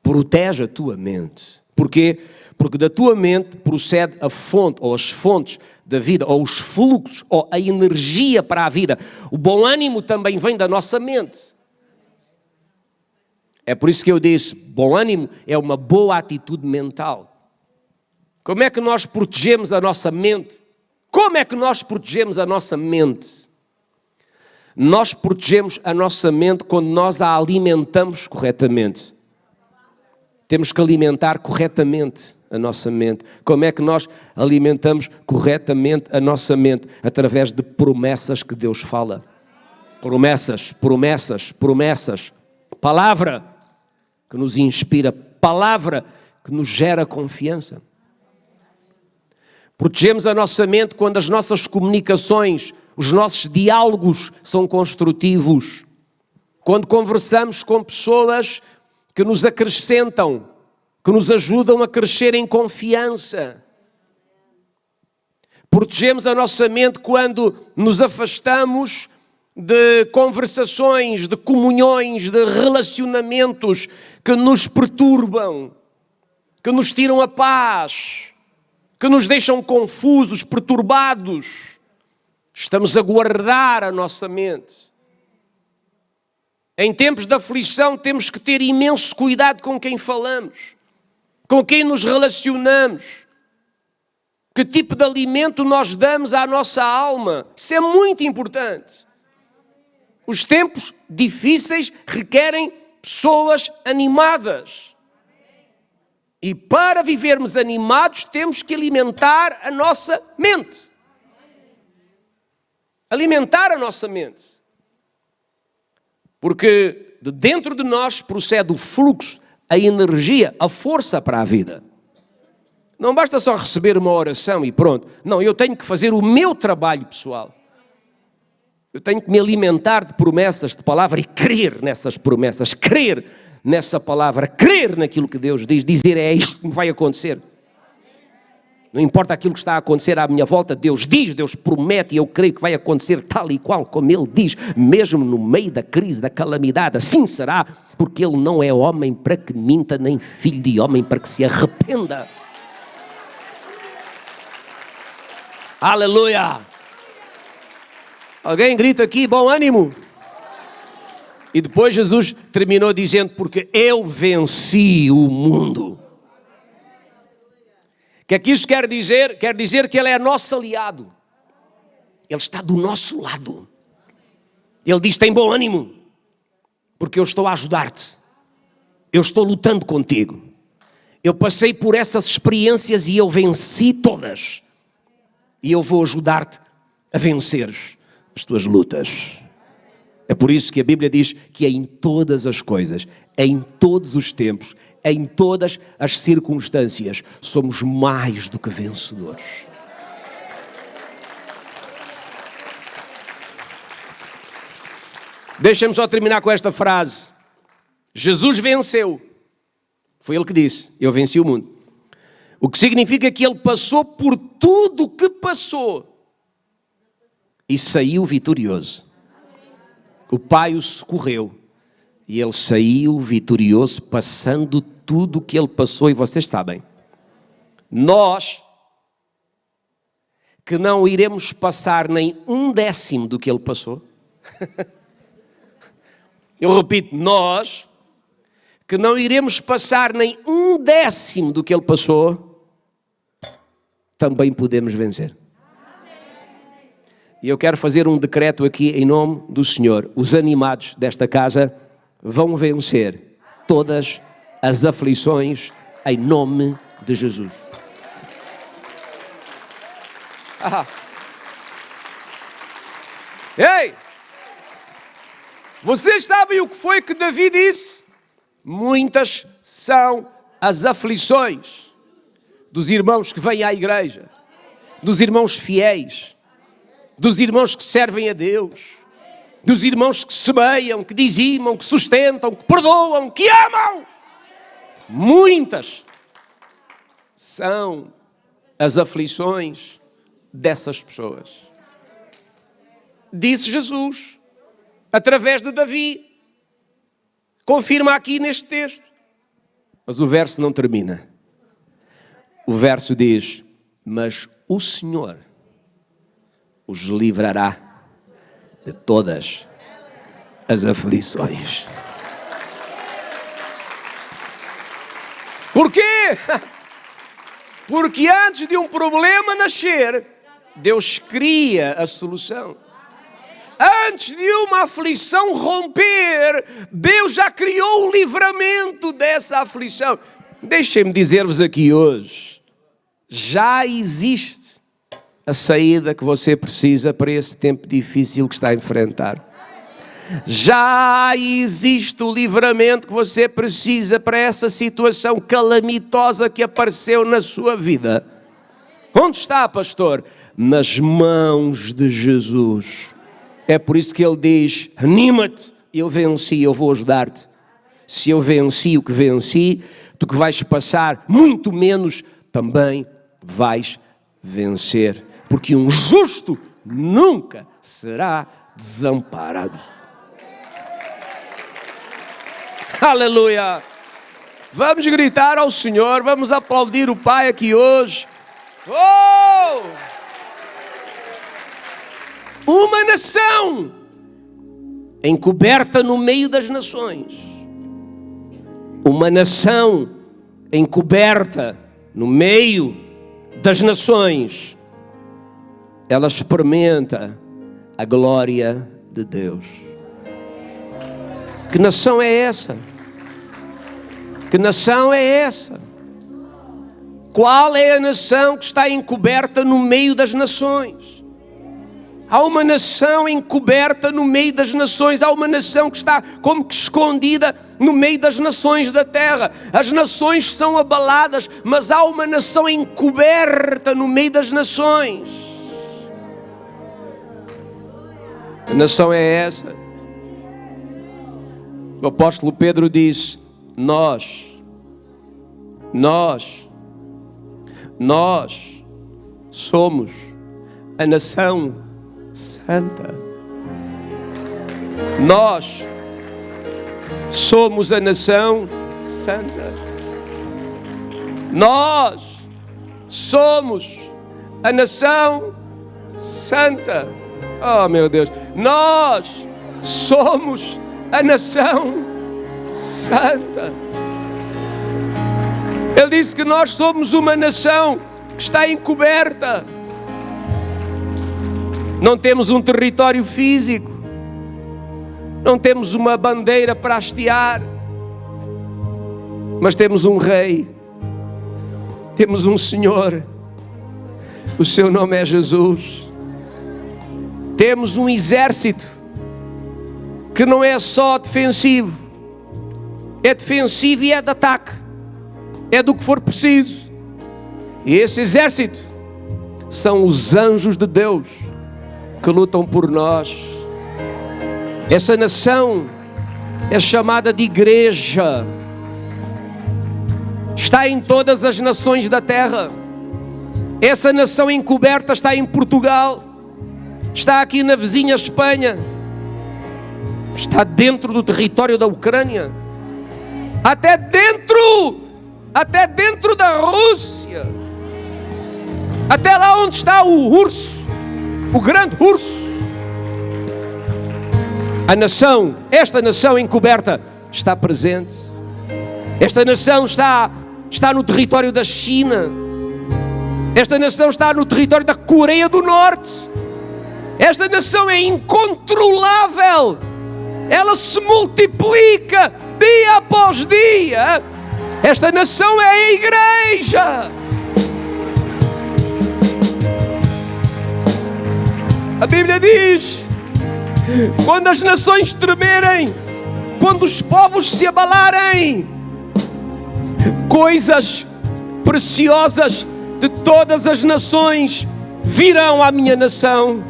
Speaker 1: Protege a tua mente. Porquê? Porque da tua mente procede a fonte, ou as fontes da vida, ou os fluxos, ou a energia para a vida. O bom ânimo também vem da nossa mente. É por isso que eu disse, bom ânimo é uma boa atitude mental. Como é que nós protegemos a nossa mente? Como é que nós protegemos a nossa mente? Nós protegemos a nossa mente quando nós a alimentamos corretamente. Temos que alimentar corretamente a nossa mente. Como é que nós alimentamos corretamente a nossa mente? Através de promessas que Deus fala. Promessas, promessas, promessas. Palavra que nos inspira, palavra que nos gera confiança. Protegemos a nossa mente quando as nossas comunicações, os nossos diálogos são construtivos. Quando conversamos com pessoas que nos acrescentam, que nos ajudam a crescer em confiança. Protegemos a nossa mente quando nos afastamos de conversações, de comunhões, de relacionamentos que nos perturbam, que nos tiram a paz, que nos deixam confusos, perturbados. Estamos a guardar a nossa mente. Em tempos de aflição temos que ter imenso cuidado com quem falamos, com quem nos relacionamos, que tipo de alimento nós damos à nossa alma. Isso é muito importante. Os tempos difíceis requerem pessoas animadas. E para vivermos animados temos que alimentar a nossa mente. Alimentar a nossa mente. Porque de dentro de nós procede o fluxo, a energia, a força para a vida. Não basta só receber uma oração e pronto. Não, eu tenho que fazer o meu trabalho pessoal. Eu tenho que me alimentar de promessas, de palavra e crer nessas promessas, crer nessa palavra, crer naquilo que Deus diz, dizer é isto que me vai acontecer. Não importa aquilo que está a acontecer à minha volta, Deus diz, Deus promete e eu creio que vai acontecer tal e qual como Ele diz, mesmo no meio da crise, da calamidade, assim será, porque Ele não é homem para que minta, nem filho de homem para que se arrependa. Aleluia! Alguém grita aqui, bom ânimo. E depois Jesus terminou dizendo, porque eu venci o mundo. O que é que isso quer dizer? Quer dizer que Ele é nosso aliado. Ele está do nosso lado. Ele diz, tem bom ânimo, porque eu estou a ajudar-te. Eu estou lutando contigo. Eu passei por essas experiências e eu venci todas. E eu vou ajudar-te a venceres as tuas lutas. É por isso que a Bíblia diz que em todas as coisas, em todos os tempos, em todas as circunstâncias, somos mais do que vencedores. Deixa-me só terminar com esta frase. Jesus venceu. Foi Ele que disse, eu venci o mundo. O que significa que Ele passou por tudo o que passou e saiu vitorioso. O Pai o socorreu e Ele saiu vitorioso passando tudo o que Ele passou. E vocês sabem, nós que não iremos passar nem 1/10 do que Ele passou. Eu repito, nós que não iremos passar nem 1/10 do que Ele passou, também podemos vencer. E eu quero fazer um decreto aqui em nome do Senhor. Os animados desta casa vão vencer todas as aflições em nome de Jesus. Ei! Vocês sabem o que foi que Davi disse? Muitas são as aflições dos irmãos que vêm à igreja, dos irmãos fiéis, dos irmãos que servem a Deus, dos irmãos que semeiam, que dizimam, que sustentam, que perdoam, que amam. Muitas são as aflições dessas pessoas. Disse Jesus, através de Davi. Confirma aqui neste texto. Mas o verso não termina. O verso diz, mas o Senhor os livrará de todas as aflições. Por quê? Porque antes de um problema nascer, Deus cria a solução. Antes de uma aflição romper, Deus já criou o livramento dessa aflição. Deixem-me dizer-vos aqui hoje, já existe a saída que você precisa para esse tempo difícil que está a enfrentar. Já existe o livramento que você precisa para essa situação calamitosa que apareceu na sua vida. Onde está, pastor? Nas mãos de Jesus. É por isso que Ele diz, anima-te, eu venci, eu vou ajudar-te. Se eu venci o que venci, tu que vais passar muito menos, também vais vencer. Porque um justo nunca será desamparados. Aleluia! Vamos gritar ao Senhor, vamos aplaudir o Pai aqui hoje. Oh! Uma nação encoberta no meio das nações. Uma nação encoberta no meio das nações. Ela experimenta a glória de Deus. Que nação é essa? Que nação é essa? Qual é a nação que está encoberta no meio das nações? Há uma nação encoberta no meio das nações. Há uma nação que está como que escondida no meio das nações da terra. As nações são abaladas, mas há uma nação encoberta no meio das nações. Que nação é essa? O apóstolo Pedro diz: nós somos a nação santa. Nós somos a nação santa. Nós somos a nação santa. Oh, meu Deus. Nós somos a nação santa. Ele disse que nós somos uma nação que está encoberta. Não temos um território físico. Não temos uma bandeira para hastear. Mas temos um rei. Temos um Senhor. O seu nome é Jesus. Temos um exército que não é só defensivo. É defensivo e é de ataque. É do que for preciso. E esse exército são os anjos de Deus que lutam por nós. Essa nação é chamada de igreja. Está em todas as nações da terra. Essa nação encoberta está em Portugal. Está aqui na vizinha Espanha. Está dentro do território da Ucrânia. Até dentro da Rússia. Até lá onde está o urso. O grande urso. Esta nação encoberta está presente. Esta nação está no território da China. Esta nação está no território da Coreia do Norte. Esta nação é incontrolável. Ela se multiplica dia após dia. Esta nação é a igreja. A Bíblia diz: quando as nações tremerem, quando os povos se abalarem, coisas preciosas de todas as nações virão à minha nação.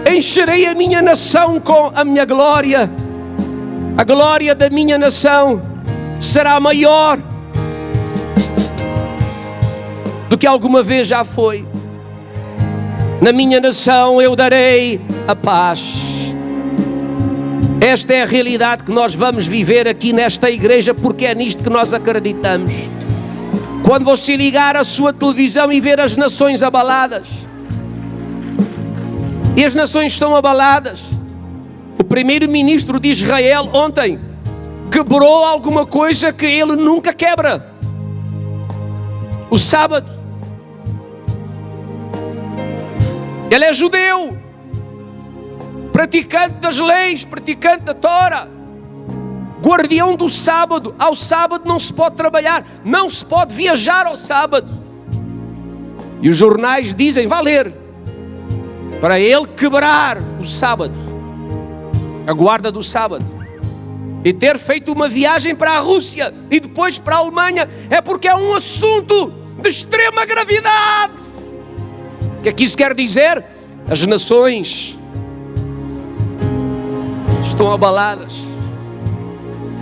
Speaker 1: Encherei a minha nação com a minha glória. A glória da minha nação será maior do que alguma vez já foi. Na minha nação eu darei a paz. Esta é a realidade que nós vamos viver aqui nesta igreja, porque é nisto que nós acreditamos. Quando você ligar a sua televisão e ver as nações abaladas, e as nações estão abaladas. O primeiro-ministro de Israel ontem quebrou alguma coisa que ele nunca quebra: o sábado. Ele é judeu, praticante das leis, praticante da Tora, guardião do sábado. Ao sábado não se pode trabalhar, não se pode viajar ao sábado. E os jornais dizem, vá ler, para ele quebrar o sábado, a guarda do sábado, e ter feito uma viagem para a Rússia e depois para a Alemanha, é porque é um assunto de extrema gravidade. O que é que isso quer dizer? As nações estão abaladas,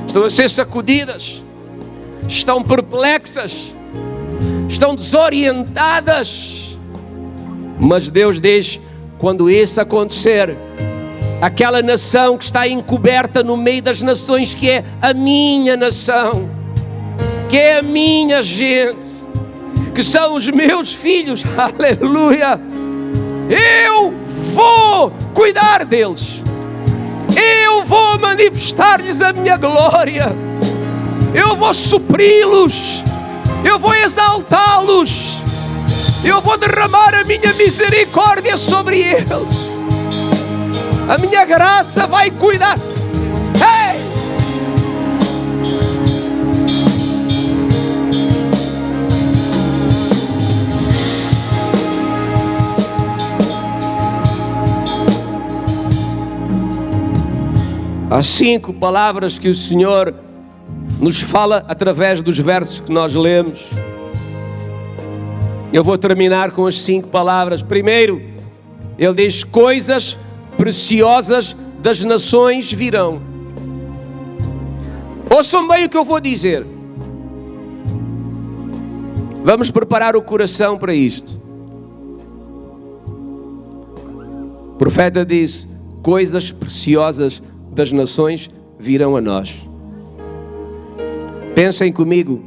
Speaker 1: estão a ser sacudidas, estão perplexas, estão desorientadas. Mas Deus diz: quando isso acontecer, aquela nação que está encoberta no meio das nações, que é a minha nação, que é a minha gente, que são os meus filhos. Aleluia! Eu vou cuidar deles, eu vou manifestar-lhes a minha glória, eu vou supri-los, eu vou exaltá-los, eu vou derramar a minha misericórdia sobre eles, a minha graça vai cuidar. Ei! Há 5 palavras que o Senhor nos fala através dos versos que nós lemos. Eu vou terminar com as 5 palavras. Primeiro, Ele diz: coisas preciosas das nações virão. Ouçam bem o que eu vou dizer. Vamos preparar o coração para isto. O profeta diz: coisas preciosas das nações virão a nós. Pensem comigo,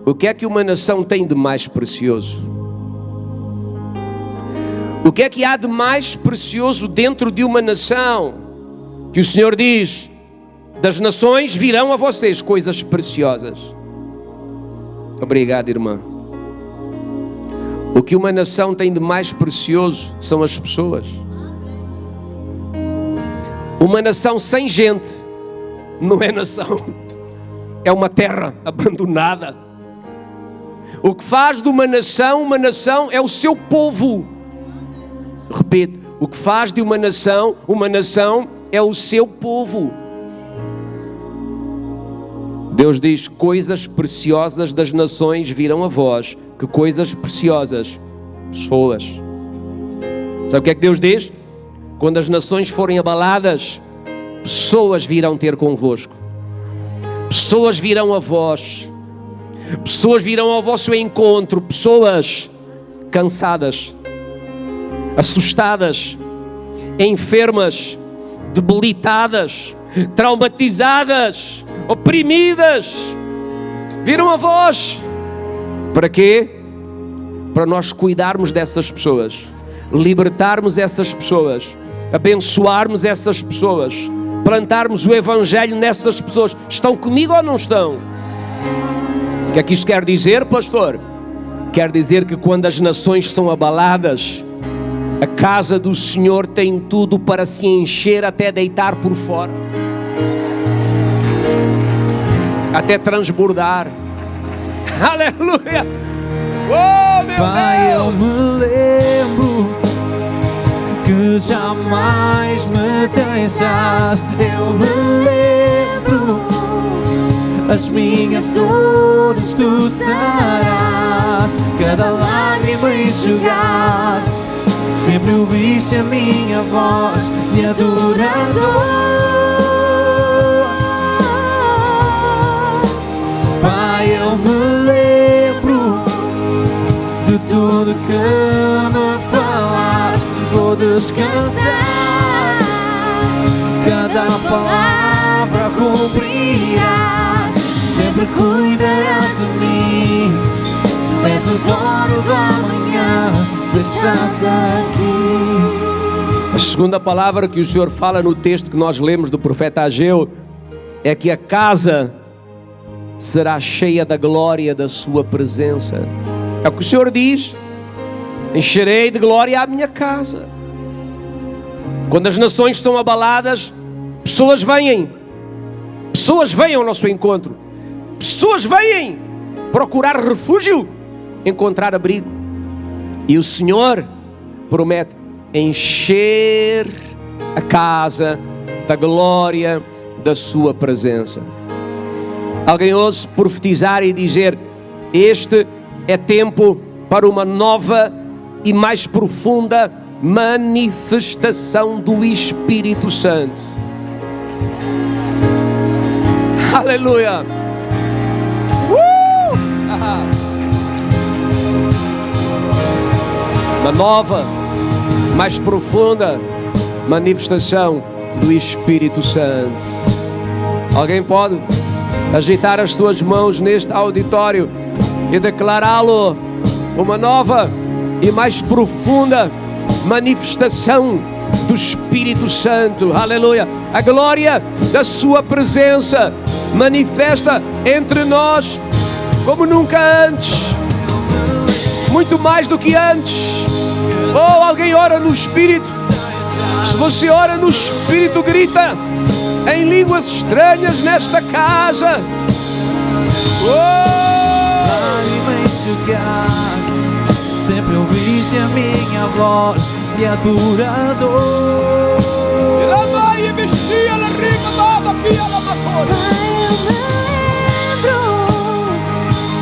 Speaker 1: o que é que uma nação tem de mais precioso? O que é que há de mais precioso dentro de uma nação? Que o Senhor diz: das nações virão a vocês coisas preciosas. Obrigado, irmã. O que uma nação tem de mais precioso são as pessoas. Uma nação sem gente não é nação, é uma terra abandonada. O que faz de uma nação é o seu povo. Repito, o que faz de uma nação é o seu povo. Deus diz: coisas preciosas das nações virão a vós. Que coisas preciosas? Pessoas. Sabe o que é que Deus diz? Quando as nações forem abaladas, pessoas virão ter convosco. Pessoas virão a vós. Pessoas virão ao vosso encontro. Pessoas cansadas, assustadas, enfermas, debilitadas, traumatizadas, oprimidas, viram a vós. Para quê? Para nós cuidarmos dessas pessoas, libertarmos essas pessoas, abençoarmos essas pessoas, plantarmos o Evangelho nessas pessoas. Estão comigo ou não estão? O que é que isto quer dizer, pastor? Quer dizer que quando as nações são abaladas, a casa do Senhor tem tudo para se encher até deitar por fora, até transbordar. Aleluia! Oh, meu
Speaker 2: Pai,
Speaker 1: Deus!
Speaker 2: eu me lembro que jamais me deixaste. Eu me lembro, as minhas dores tu sarás, cada lágrima enxugaste, sempre ouviste a minha voz de adorador. Pai, eu me lembro de tudo que me falaste, vou descansar, cada palavra cumprirás, sempre cuidarás de mim. Tu és o dono da manhã, tu estás aqui.
Speaker 1: A segunda palavra que o Senhor fala no texto que nós lemos do profeta Ageu é que a casa será cheia da glória da sua presença. É o que o Senhor diz: encherei de glória a minha casa. Quando as nações são abaladas, pessoas vêm ao nosso encontro, pessoas vêm procurar refúgio, encontrar abrigo. E o Senhor promete encher a casa da glória da sua presença. Alguém ouse profetizar e dizer: este é tempo para uma nova e mais profunda manifestação do Espírito Santo. Aleluia! Uma nova, mais profunda manifestação do Espírito Santo. Alguém pode agitar as suas mãos neste auditório e declará-lo uma nova e mais profunda manifestação do Espírito Santo. Aleluia! A glória da sua presença manifesta entre nós como nunca antes, muito mais do que antes. Oh, alguém ora no Espírito? Se você ora no Espírito, grita em línguas estranhas nesta casa.
Speaker 2: Sempre ouviste a minha voz de adorador.
Speaker 3: Pai, eu me lembro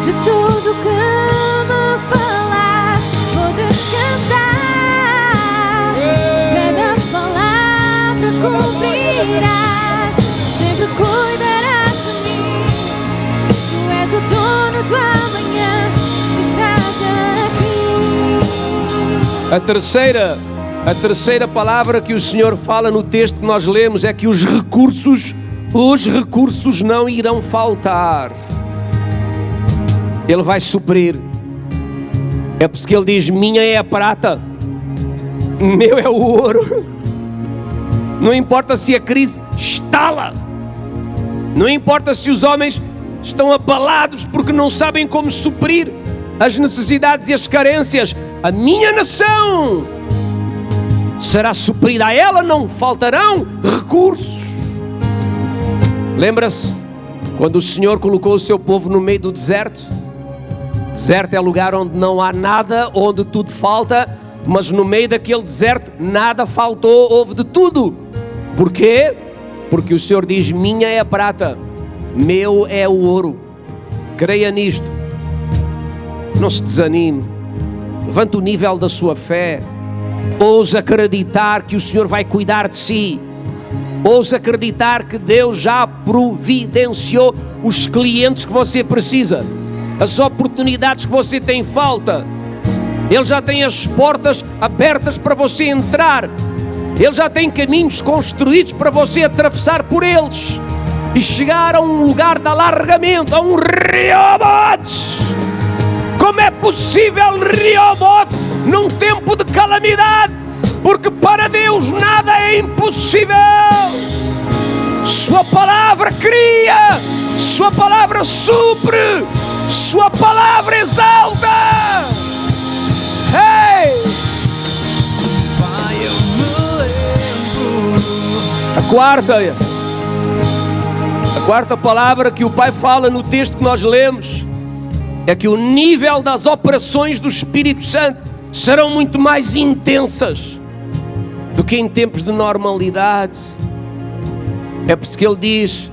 Speaker 3: de tudo que me falaste. Vou descansar, cada palavra cumprirás. Sempre cuidarás de mim. Tu és o dono do amanhã. Tu estás aqui.
Speaker 1: A terceira palavra que o Senhor fala no texto que nós lemos é que os recursos não irão faltar. Ele vai suprir. É por isso que ele diz: minha é a prata, meu é o ouro. Não importa se a crise estala, não importa se os homens estão abalados porque não sabem como suprir as necessidades e as carências, a minha nação será suprida, a ela não faltarão recursos. Lembra-se quando o Senhor colocou o seu povo no meio do deserto? Deserto é lugar onde não há nada, onde tudo falta, mas no meio daquele deserto nada faltou, houve de tudo. Porquê? Porque o Senhor diz: minha é a prata, meu é o ouro. Creia nisto, não se desanime, levante o nível da sua fé. Ouse acreditar que o Senhor vai cuidar de si. Ouse acreditar que Deus já providenciou os clientes que você precisa, as oportunidades que você tem falta. Ele já tem as portas abertas para você entrar. Ele já tem caminhos construídos para você atravessar por eles e chegar a um lugar de alargamento, a um Rehobote. Como é possível Rehobote num tempo de calamidade? Porque para Deus nada é impossível. Sua palavra cria, sua palavra supre, sua palavra exalta. Hey!
Speaker 2: Pai, eu me lembro.
Speaker 1: A quarta palavra que o Pai fala no texto que nós lemos é que o nível das operações do Espírito Santo serão muito mais intensas do que em tempos de normalidade. É por isso que ele diz: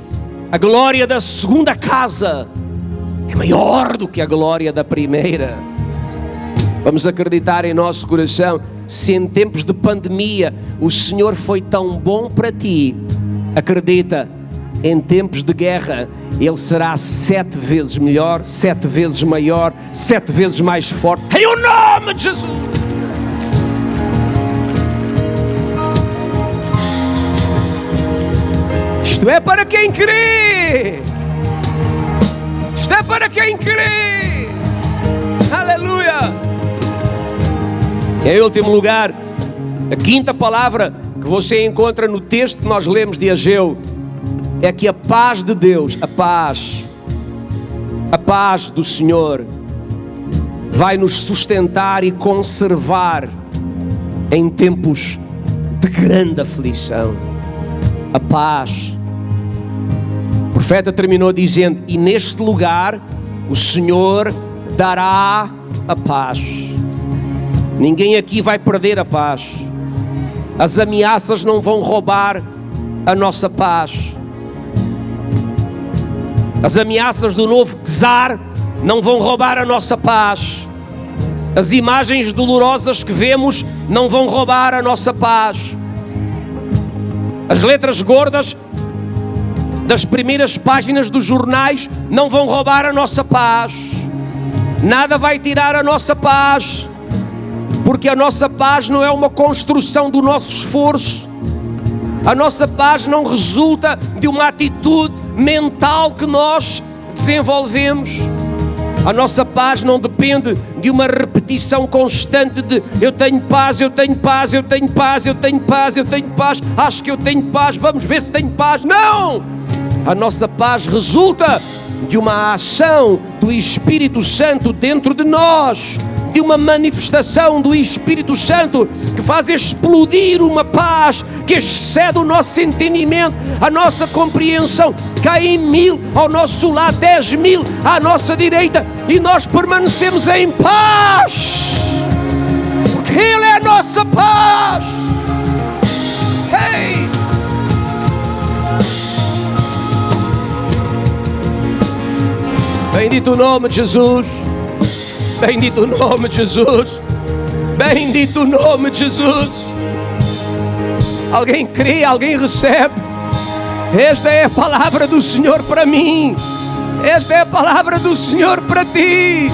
Speaker 1: a glória da segunda casa é maior do que a glória da primeira. Vamos acreditar em nosso coração: se em tempos de pandemia o Senhor foi tão bom para ti, acredita, em tempos de guerra Ele será 7 vezes melhor, 7 vezes maior, 7 vezes mais forte, em o nome de Jesus. Isto é para quem crê. Isto é para quem crê. Aleluia. Em último lugar, a quinta palavra que você encontra no texto que nós lemos de Ageu é que a paz de Deus, a paz do Senhor vai nos sustentar e conservar em tempos de grande aflição. A paz. O profeta terminou dizendo: e neste lugar o Senhor dará a paz. Ninguém aqui vai perder a paz. As ameaças não vão roubar a nossa paz. As ameaças do novo czar não vão roubar a nossa paz. As imagens dolorosas que vemos não vão roubar a nossa paz. As letras gordas das primeiras páginas dos jornais não vão roubar a nossa paz. Nada vai tirar a nossa paz. Porque a nossa paz não é uma construção do nosso esforço. A nossa paz não resulta de uma atitude mental que nós desenvolvemos. A nossa paz não depende de uma repetição constante de eu tenho paz, eu tenho paz, eu tenho paz, eu tenho paz, eu tenho paz, acho que eu tenho paz, vamos ver se tenho paz. Não! A nossa paz resulta de uma ação do Espírito Santo dentro de nós, de uma manifestação do Espírito Santo que faz explodir uma paz que excede o nosso entendimento, a nossa compreensão. Cai em 1000 ao nosso lado, 10.000 à nossa direita, e nós permanecemos em paz, porque Ele é a nossa paz. Hey! Bendito o nome de Jesus. Bendito o nome de Jesus. Bendito o nome de Jesus. Alguém crê, alguém recebe. Esta é a palavra do Senhor para mim. Esta é a palavra do Senhor para ti.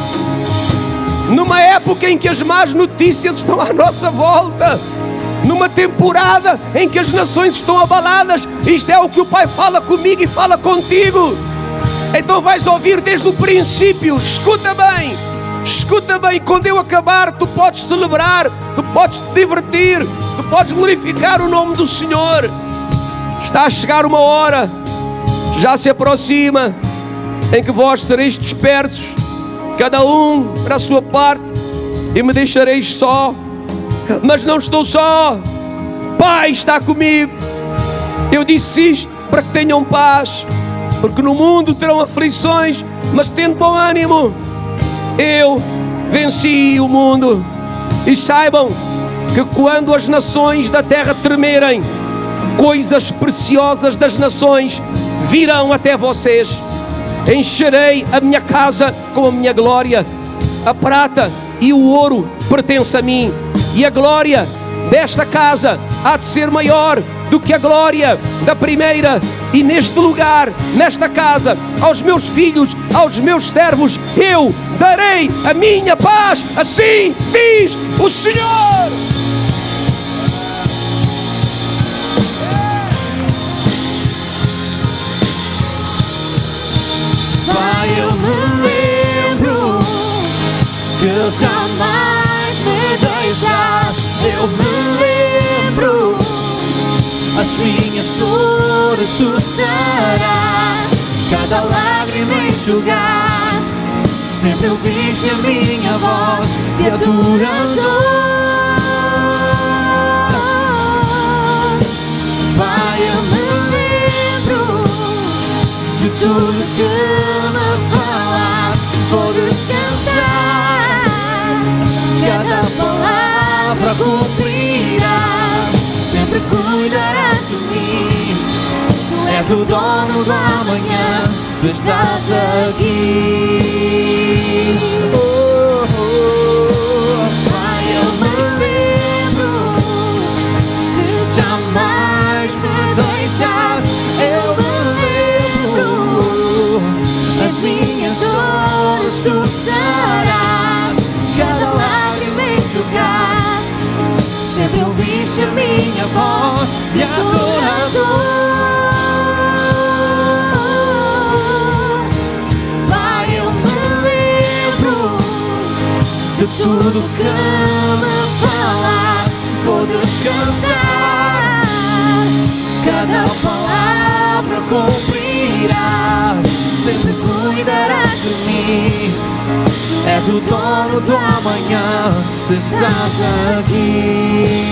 Speaker 1: Numa época em que as más notícias estão à nossa volta, numa temporada em que as nações estão abaladas, isto é o que o Pai fala comigo e fala contigo. Então vais ouvir desde o princípio. Escuta bem. Escuta bem, quando eu acabar, tu podes celebrar, tu podes te divertir, tu podes glorificar o nome do Senhor. Está a chegar uma hora, já se aproxima, em que vós sereis dispersos, cada um para a sua parte, e me deixareis só. Mas não estou só, Pai está comigo. Eu disse isto para que tenham paz, porque no mundo terão aflições, mas tendo bom ânimo. Eu venci o mundo. E saibam que quando as nações da terra tremerem, coisas preciosas das nações virão até vocês. Encherei a minha casa com a minha glória. A prata e o ouro pertencem a mim, e a glória desta casa há de ser maior do que a glória da primeira. E neste lugar, nesta casa, aos meus filhos, aos meus servos, eu darei a minha paz, assim diz o Senhor.
Speaker 2: Pai, eu me lembro que jamais me deixas. Eu me lembro, as minhas dores tu serás, cada lágrima enxugaste, sempre ouviste a minha voz de adorador. Pai, eu me lembro de tudo que me falaste, vou descansar, cada palavra cumprirás, sempre cuidarás de mim. Tu és o dono do amanhã, tu estás aqui. Pai, eu me lembro que jamais me deixaste. Eu me lembro, as minhas dores tu serás, cada lágrima enxugaste, sempre ouviste a minha voz de adorador. Pai, eu me lembro de tudo que me falaste, vou descansar, cada palavra cumprirás, sempre cuidarás de mim. És o dono do amanhã, tu estás aqui.